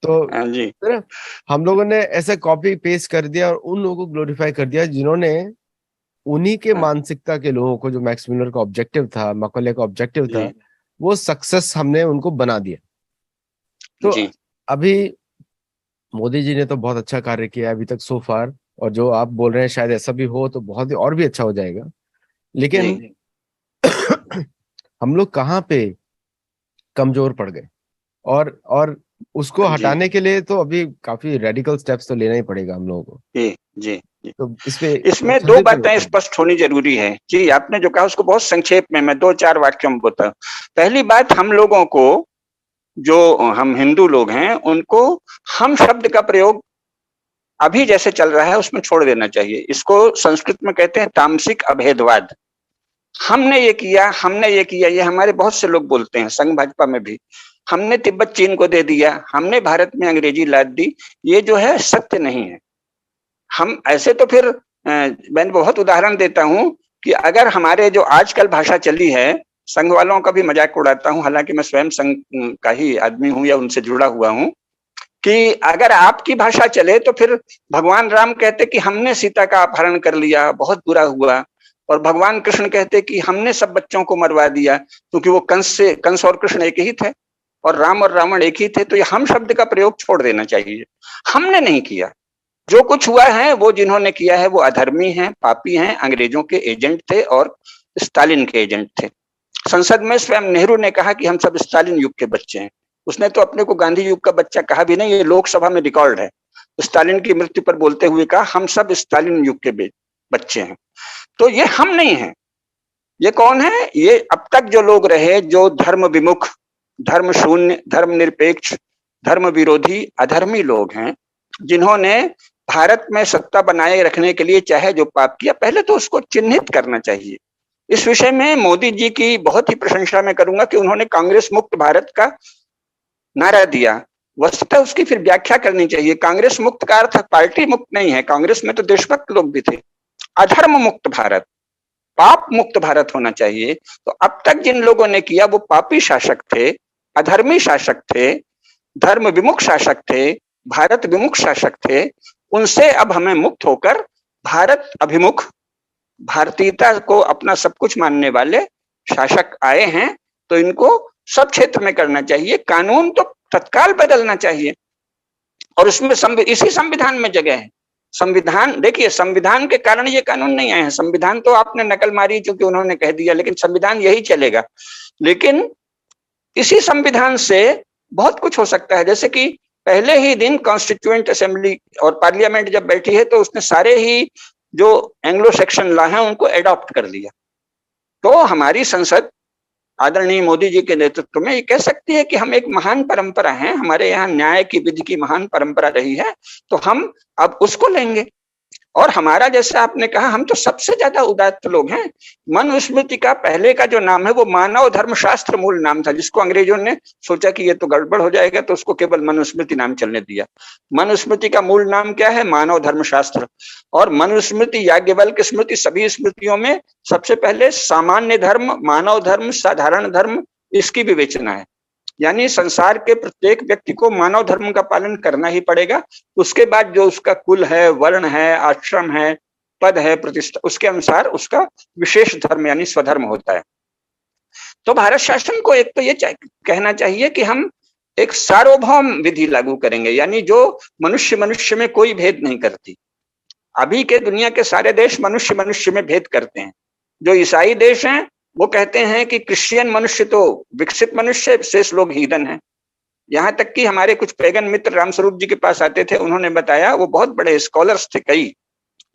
तो हाँ जी है ना? हम लोगों ने ऐसा कॉपी पेस्ट कर दिया और उन लोगों को ग्लोरीफाई कर दिया जिन्होंने उन्हीं के हाँ, मानसिकता के लोगों को, जो मैक्स मिलर का ऑब्जेक्टिव था, मकौले का ऑब्जेक्टिव था, जी वो सक्सेस हमने उनको बना दिया। तो जी अभी मोदी जी ने तो बहुत अच्छा कार्य किया है अभी तक सो फार, और जो आप बोल रहे हैं शायद ऐसा भी हो तो बहुत ही और भी अच्छा हो जाएगा। लेकिन जी हम लोग कहाँ पे कमजोर पड़ गए, और उसको जी हटाने के लिए तो अभी काफी रेडिकल स्टेप्स तो लेना ही पड़ेगा हम लोगों को। जी जी जी तो इस पे इसमें दो संक्षिप्त में बातें बताइए। स्पष्ट होनी जरूरी है। जी आपने जो कहा उसको बहुत संक्षेप में मैं दो चार वाक्यों में बताऊं। पहली बात, हम लोगों को, जो हम हिंदू लोग हैं, उनको हम शब्द का प्रयोग अभी जैसे चल रहा है उसमें छोड़ देना चाहिए। इसको संस्कृत में कहते हैं तामसिक अभेदवाद। हमने ये किया, हमने ये किया, ये हमारे बहुत से लोग बोलते हैं, संघ भाजपा में भी। हमने तिब्बत चीन को दे दिया, हमने भारत में अंग्रेजी लाद दी। ये जो है सत्य नहीं है। हम ऐसे तो फिर मैं बहुत उदाहरण देता हूं कि अगर हमारे जो आजकल भाषा चली है, संघ वालों का भी मजाक उड़ाता हूं, हालांकि मैं स्वयं संघ का ही आदमी हूं या उनसे जुड़ा हुआ हूं, कि अगर आपकी भाषा चले तो फिर भगवान राम कहते कि हमने सीता का अपहरण कर लिया, बहुत बुरा हुआ। और भगवान कृष्ण कहते कि हमने सब बच्चों को मरवा दिया, क्योंकि वो कंस और कृष्ण एक ही थे, और राम और रावण एक ही थे। तो ये हम शब्द का प्रयोग छोड़ देना चाहिए। हमने नहीं किया। जो कुछ हुआ है वो जिन्होंने किया है वो अधर्मी हैं, पापी हैं, अंग्रेजों के एजेंट थे और स्टालिन के एजेंट थे। संसद में स्वयं नेहरू ने कहा कि हम सब स्टालिन युग के बच्चे हैं। उसने तो अपने को गांधी युग का बच्चा कहा भी नहीं, ये लोकसभा में रिकॉर्ड है। स्टालिन की मृत्यु पर बोलते हुए कहा हम सब स्टालिन युग के बच्चे हैं। तो ये हम नहीं है। ये कौन है? ये अब तक जो लोग रहे, जो धर्म विमुख, धर्म शून्य, धर्म निरपेक्ष, धर्म विरोधी, अधर्मी लोग हैं, जिन्होंने भारत में सत्ता बनाए रखने के लिए चाहे जो पाप किया, पहले तो उसको चिन्हित करना चाहिए। इस विषय में मोदी जी की बहुत ही प्रशंसा मैं करूंगा कि उन्होंने कांग्रेस मुक्त भारत का नारा दिया। वस्तुतः उसकी फिर व्याख्या करनी चाहिए। कांग्रेस मुक्त का अर्थ पार्टी मुक्त नहीं है, कांग्रेस में तो देशभक्त लोग भी थे। अधर्म मुक्त भारत, पाप मुक्त भारत होना चाहिए। तो अब तक जिन लोगों ने किया वो पापी शासक थे, अधर्मी शासक थे, धर्म विमुख शासक थे, भारत विमुख शासक थे। उनसे अब हमें मुक्त होकर भारत अभिमुख, भारतीयता को अपना सब कुछ मानने वाले शासक आए हैं। तो इनको सब क्षेत्र में करना चाहिए। कानून तो तत्काल बदलना चाहिए, और उसमें इसी संविधान में जगह है। संविधान देखिए, संविधान के कारण ये कानून नहीं आए हैं। संविधान तो आपने नकल मारी क्योंकि उन्होंने कह दिया, लेकिन संविधान यही चलेगा। लेकिन इसी संविधान से बहुत कुछ हो सकता है। जैसे कि पहले ही दिन कॉन्स्टिट्यूएंट असेंबली और पार्लियामेंट जब बैठी है तो उसने सारे ही जो एंग्लो सेक्शन लॉ है उनको एडॉप्ट कर लिया। तो हमारी संसद आदरणीय मोदी जी के नेतृत्व में ये कह सकती है कि हम एक महान परंपरा है, हमारे यहाँ न्याय की विधि की महान परंपरा रही है, तो हम अब उसको लेंगे। और हमारा, जैसे आपने कहा, हम तो सबसे ज्यादा उदात्त लोग हैं। मनुस्मृति का पहले का जो नाम है वो मानव धर्मशास्त्र मूल नाम था, जिसको अंग्रेजों ने सोचा कि ये तो गड़बड़ हो जाएगा तो उसको केवल मनुस्मृति नाम चलने दिया। मनुस्मृति का मूल नाम क्या है? मानव धर्मशास्त्र। और मनुस्मृति, याज्ञवल्क्य स्मृति, सभी स्मृतियों में सबसे पहले सामान्य धर्म, मानव धर्म, साधारण धर्म, इसकी विवेचना है। यानी संसार के प्रत्येक व्यक्ति को मानव धर्म का पालन करना ही पड़ेगा। उसके बाद जो उसका कुल है, वर्ण है, आश्रम है, पद है, प्रतिष्ठा, उसके अनुसार उसका विशेष धर्म यानी स्वधर्म होता है। तो भारत शासन को एक तो ये कहना चाहिए कि हम एक सार्वभौम विधि लागू करेंगे, यानी जो मनुष्य मनुष्य में कोई भेद नहीं करती। अभी के दुनिया के सारे देश मनुष्य मनुष्य में भेद करते हैं। जो ईसाई देश हैं वो कहते हैं कि क्रिश्चियन मनुष्य तो विकसित मनुष्य, शेष लोग हीदन हैं। यहाँ तक कि हमारे कुछ पैगन मित्र रामस्वरूप जी के पास आते थे, उन्होंने बताया, वो बहुत बड़े स्कॉलर्स थे कई,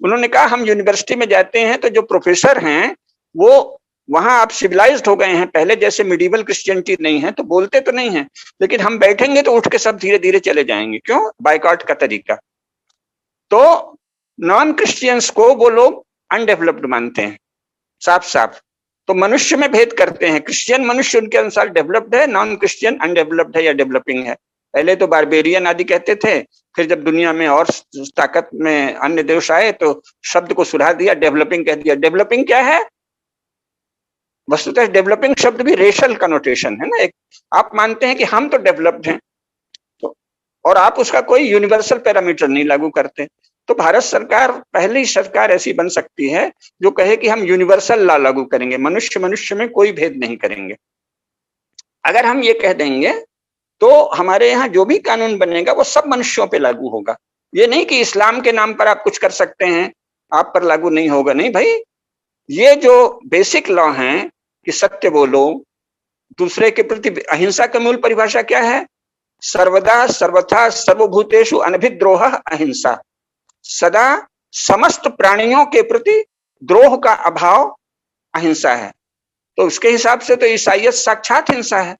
उन्होंने कहा हम यूनिवर्सिटी में जाते हैं तो जो प्रोफेसर हैं वो वहां आप सिविलाइज्ड हो गए हैं, पहले जैसे मिडिवल क्रिश्चियनिटी नहीं है, तो बोलते तो नहीं है, लेकिन हम बैठेंगे तो उठ के सब धीरे धीरे चले जाएंगे। क्यों? बाइकआउट का तरीका। तो नॉन क्रिश्चियंस को वो लोग अनडेवलप्ड मानते हैं, साफ साफ। तो मनुष्य में भेद करते हैं, क्रिश्चियन मनुष्य उनके अनुसार डेवलप्ड है, नॉन क्रिश्चियन अनडेवलप्ड है या डेवलपिंग है। पहले तो बारबेरियन आदि कहते थे, फिर जब दुनिया में और ताकत में अन्य देश आए तो शब्द को सुधार दिया, डेवलपिंग कह दिया। डेवलपिंग क्या है? वस्तुतः डेवलपिंग शब्द भी रेशल कनोटेशन है ना। एक आप मानते हैं कि हम तो डेवलप्ड हैं, तो और आप उसका कोई यूनिवर्सल पैरामीटर नहीं लागू करते। तो भारत सरकार पहली सरकार ऐसी बन सकती है जो कहे कि हम यूनिवर्सल लॉ लागू करेंगे, मनुष्य मनुष्य में कोई भेद नहीं करेंगे। अगर हम ये कह देंगे तो हमारे यहाँ जो भी कानून बनेगा वो सब मनुष्यों पे लागू होगा। ये नहीं कि इस्लाम के नाम पर आप कुछ कर सकते हैं, आप पर लागू नहीं होगा। नहीं भाई, ये जो बेसिक लॉ हैं कि सत्य बोलो, दूसरे के प्रति अहिंसा की मूल परिभाषा क्या है? सर्वदा सर्वथा सर्वभूतेषु अनभिद्रोह अहिंसा। सदा समस्त प्राणियों के प्रति द्रोह का अभाव अहिंसा है। तो उसके हिसाब से तो ईसाइयत साक्षात हिंसा है,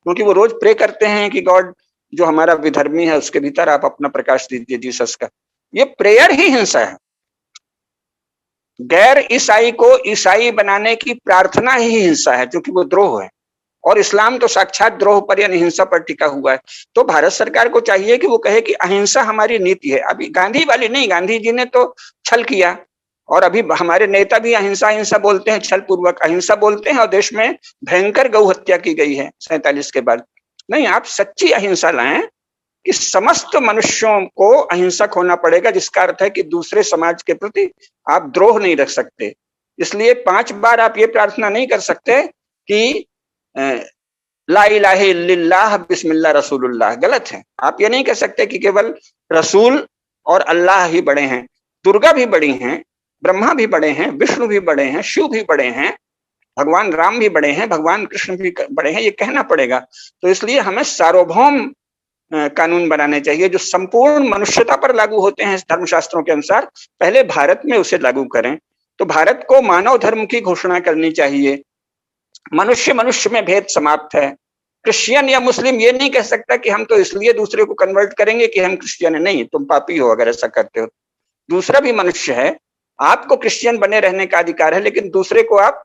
क्योंकि वो रोज प्रे करते हैं कि गॉड जो हमारा विधर्मी है उसके भीतर आप अपना प्रकाश दीजिए जीसस का। ये प्रेयर ही हिंसा है। गैर ईसाई को ईसाई बनाने की प्रार्थना ही हिंसा है, क्योंकि वो द्रोह है। और इस्लाम तो साक्षात द्रोह पर यानी हिंसा पर टिका हुआ है। तो भारत सरकार को चाहिए कि वो कहे कि अहिंसा हमारी नीति है। अभी गांधी वाली नहीं, गांधी जी ने तो छल किया, और अभी हमारे नेता भी अहिंसा अहिंसा बोलते हैं, छल पूर्वक अहिंसा बोलते हैं, और देश में भयंकर गौ हत्या की गई है 47 के बाद। नहीं, आप सच्ची अहिंसा लाएं कि समस्त मनुष्यों को अहिंसक होना पड़ेगा, जिसका अर्थ है कि दूसरे समाज के प्रति आप द्रोह नहीं रख सकते। इसलिए 5 बार आप ये प्रार्थना नहीं कर सकते कि ला इलाहा इल्लल्लाह बिस्मिल्लाह रसूलुल्लाह। गलत है। आप ये नहीं कह सकते कि केवल रसूल और अल्लाह ही बड़े हैं। दुर्गा भी बड़ी हैं, ब्रह्मा भी बड़े हैं, विष्णु भी बड़े हैं, शिव भी बड़े हैं, भगवान राम भी बड़े हैं, भगवान कृष्ण भी बड़े हैं, ये कहना पड़ेगा। तो इसलिए हमें सार्वभौम कानून बनाने चाहिए जो संपूर्ण मनुष्यता पर लागू होते हैं धर्मशास्त्रों के अनुसार। पहले भारत में उसे लागू करें। तो भारत को मानव धर्म की घोषणा करनी चाहिए। मनुष्य मनुष्य में भेद समाप्त है। क्रिश्चियन या मुस्लिम ये नहीं कह सकता कि हम तो इसलिए दूसरे को कन्वर्ट करेंगे कि हम क्रिश्चियन है। नहीं, तुम पापी हो अगर ऐसा करते हो। दूसरा भी मनुष्य है, आपको क्रिश्चियन बने रहने का अधिकार है, लेकिन दूसरे को आप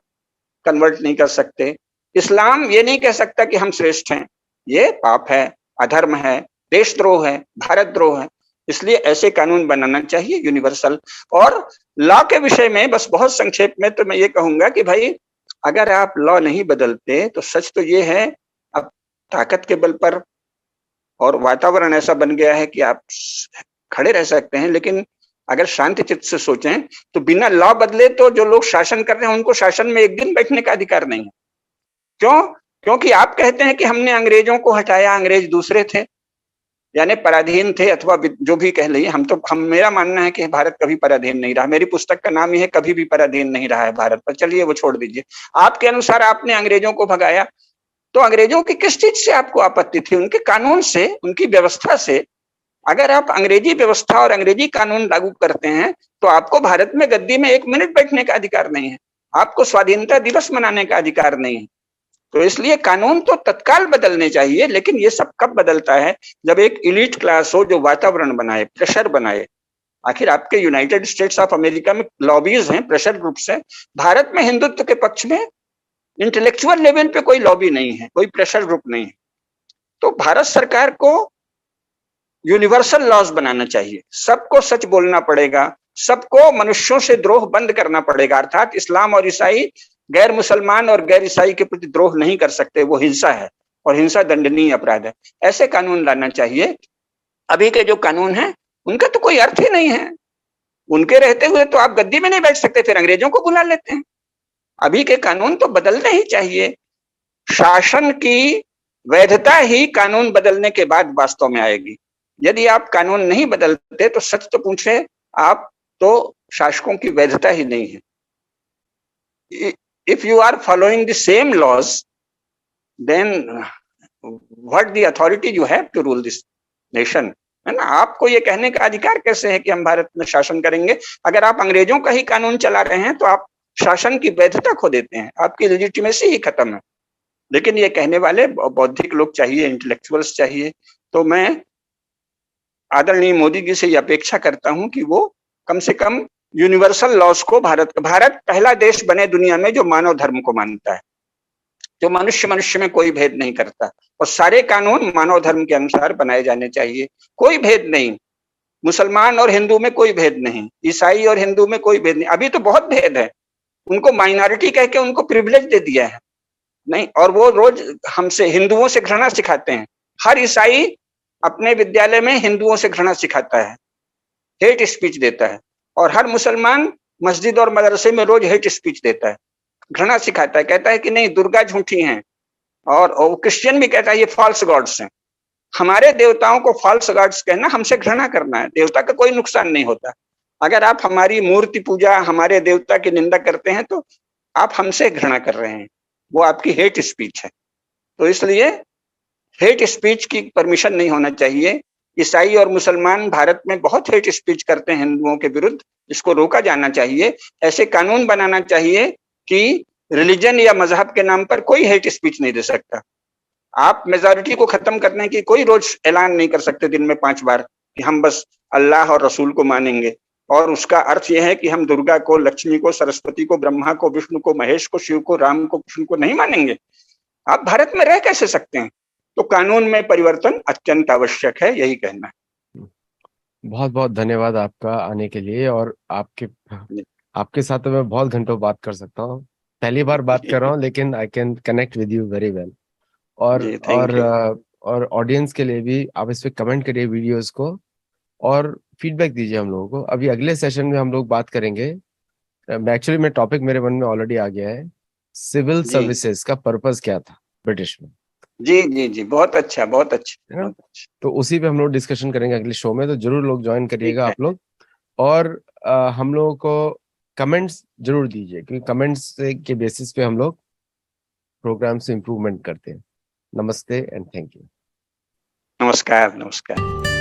कन्वर्ट नहीं कर सकते। इस्लाम ये नहीं कह सकता कि हम श्रेष्ठ हैं, ये पाप है, अधर्म है, देशद्रोह है, भारत द्रोह है। इसलिए ऐसे कानून बनाना चाहिए यूनिवर्सल। और लॉ के विषय में बस बहुत संक्षेप में तो मैं ये कहूंगा कि भाई अगर आप लॉ नहीं बदलते तो सच तो ये है अब ताकत के बल पर और वातावरण ऐसा बन गया है कि आप खड़े रह सकते हैं, लेकिन अगर शांति चित्त से सोचें तो बिना लॉ बदले तो जो लोग शासन कर रहे हैं उनको शासन में एक दिन बैठने का अधिकार नहीं है। क्यों? क्योंकि आप कहते हैं कि हमने अंग्रेजों को हटाया, अंग्रेज दूसरे थे यानी पराधीन थे, अथवा जो भी कह लीजिए। मेरा मानना है कि भारत कभी पराधीन नहीं रहा। मेरी पुस्तक का नाम ही है कभी भी पराधीन नहीं रहा है भारत पर। चलिए वो छोड़ दीजिए। आपके अनुसार आपने अंग्रेजों को भगाया, तो अंग्रेजों की किस चीज से आपको आपत्ति थी? उनके कानून से, उनकी व्यवस्था से। अगर आप अंग्रेजी व्यवस्था और अंग्रेजी कानून लागू करते हैं तो आपको भारत में गद्दी में 1 मिनट बैठने का अधिकार नहीं है, आपको स्वाधीनता दिवस मनाने का अधिकार नहीं है। तो इसलिए कानून तो तत्काल बदलने चाहिए, लेकिन ये सब कब बदलता है? जब एक इलीट क्लास हो जो वातावरण बनाए, प्रेशर बनाए। आखिर आपके यूनाइटेड स्टेट्स ऑफ अमेरिका में लॉबीज हैं, प्रेशर ग्रुप्स हैं। भारत में हिंदुत्व के पक्ष में इंटेलेक्चुअल लेवल पे कोई लॉबी नहीं है, कोई प्रेशर ग्रुप नहीं है। तो भारत सरकार को यूनिवर्सल लॉज बनाना चाहिए, सबको सच बोलना पड़ेगा, सबको मनुष्यों से द्रोह बंद करना पड़ेगा। अर्थात इस्लाम और ईसाई गैर मुसलमान और गैर ईसाई के प्रति द्रोह नहीं कर सकते, वो हिंसा है और हिंसा दंडनीय अपराध है। ऐसे कानून लाना चाहिए। अभी के जो कानून है उनका तो कोई अर्थ ही नहीं है। उनके रहते हुए तो आप गद्दी में नहीं बैठ सकते, फिर अंग्रेजों को बुला लेते हैं। अभी के कानून तो बदलने ही चाहिए। शासन की वैधता ही कानून बदलने के बाद वास्तव में आएगी। यदि आप कानून नहीं बदलते तो सच तो पूछे आप, तो शासकों की वैधता ही नहीं है। If you are following the same laws, then what the authority you have to rule this nation, है ना? आपको ये कहने का अधिकार कैसे है कि हम भारत में शासन करेंगे? अगर आप अंग्रेजों का ही कानून चला रहे हैं तो आप शासन की वैधता खो देते हैं, आपकी लेजिटिमेसी ही खत्म है। लेकिन ये कहने वाले बौद्धिक लोग चाहिए, इंटेलेक्चुअल्स चाहिए। तो मैं आदरणीय मोदी जी से ये अपेक्षा करता हूं कि वो कम से कम यूनिवर्सल लॉज को, भारत पहला देश बने दुनिया में जो मानव धर्म को मानता है, जो मनुष्य मनुष्य में कोई भेद नहीं करता, और सारे कानून मानव धर्म के अनुसार बनाए जाने चाहिए। कोई भेद नहीं, मुसलमान और हिंदू में कोई भेद नहीं, ईसाई और हिंदू में कोई भेद नहीं। अभी तो बहुत भेद है, उनको माइनॉरिटी कह के उनको प्रिविलेज दे दिया है। नहीं, और वो रोज हमसे हिंदुओं से घृणा सिखाते हैं। हर ईसाई अपने विद्यालय में हिंदुओं से घृणा सिखाता है, हेट स्पीच देता है, और हर मुसलमान मस्जिद और मदरसे में रोज हेट स्पीच देता है, घृणा सिखाता है, कहता है कि नहीं दुर्गा झूठी हैं, और क्रिश्चियन भी कहता है ये फॉल्स गॉड्स हैं। हमारे देवताओं को फॉल्स गॉड्स कहना हमसे घृणा करना है। देवता का कोई नुकसान नहीं होता। अगर आप हमारी मूर्ति पूजा, हमारे देवता की निंदा करते हैं तो आप हमसे घृणा कर रहे हैं, वो आपकी हेट स्पीच है। तो इसलिए हेट स्पीच की परमिशन नहीं होना चाहिए। ईसाई और मुसलमान भारत में बहुत हेट स्पीच करते हैं हिंदुओं के विरुद्ध, इसको रोका जाना चाहिए। ऐसे कानून बनाना चाहिए कि रिलीजन या मजहब के नाम पर कोई हेट स्पीच नहीं दे सकता। आप मेजॉरिटी को खत्म करने की कोई रोज ऐलान नहीं कर सकते दिन में 5 बार कि हम बस अल्लाह और रसूल को मानेंगे, और उसका अर्थ यह है कि हम दुर्गा को, लक्ष्मी को, सरस्वती को, ब्रह्मा को, विष्णु को, महेश को, शिव को, राम को, कृष्ण को नहीं मानेंगे। आप भारत में रह कैसे सकते हैं? तो कानून में परिवर्तन अत्यंत आवश्यक है, यही कहना है। बहुत बहुत धन्यवाद आपका आने के लिए, और आपके साथ तो मैं बहुत घंटों बात कर सकता हूँ। पहली बार बात कर रहा हूँ, लेकिन I can connect with you very well. और ऑडियंस के लिए भी आप इस पे कमेंट करिए वीडियोस को, और फीडबैक दीजिए हम लोगों को। अभी अगले सेशन में हम लोग बात करेंगे, एक्चुअली मैं टॉपिक मेरे मन में ऑलरेडी आ गया है, सिविल सर्विसेज का पर्पस क्या था ब्रिटिश में। जी जी जी, बहुत अच्छा, बहुत अच्छा, बहुत अच्छा। तो उसी पे हम लोग डिस्कशन करेंगे अगले शो में, तो जरूर लोग ज्वाइन करिएगा आप लोग। और हम लोगों को कमेंट्स जरूर दीजिए, क्योंकि कमेंट्स के बेसिस पे हम लोग प्रोग्राम से इम्प्रूवमेंट करते हैं। नमस्ते एंड थैंक यू। नमस्कार, नमस्कार।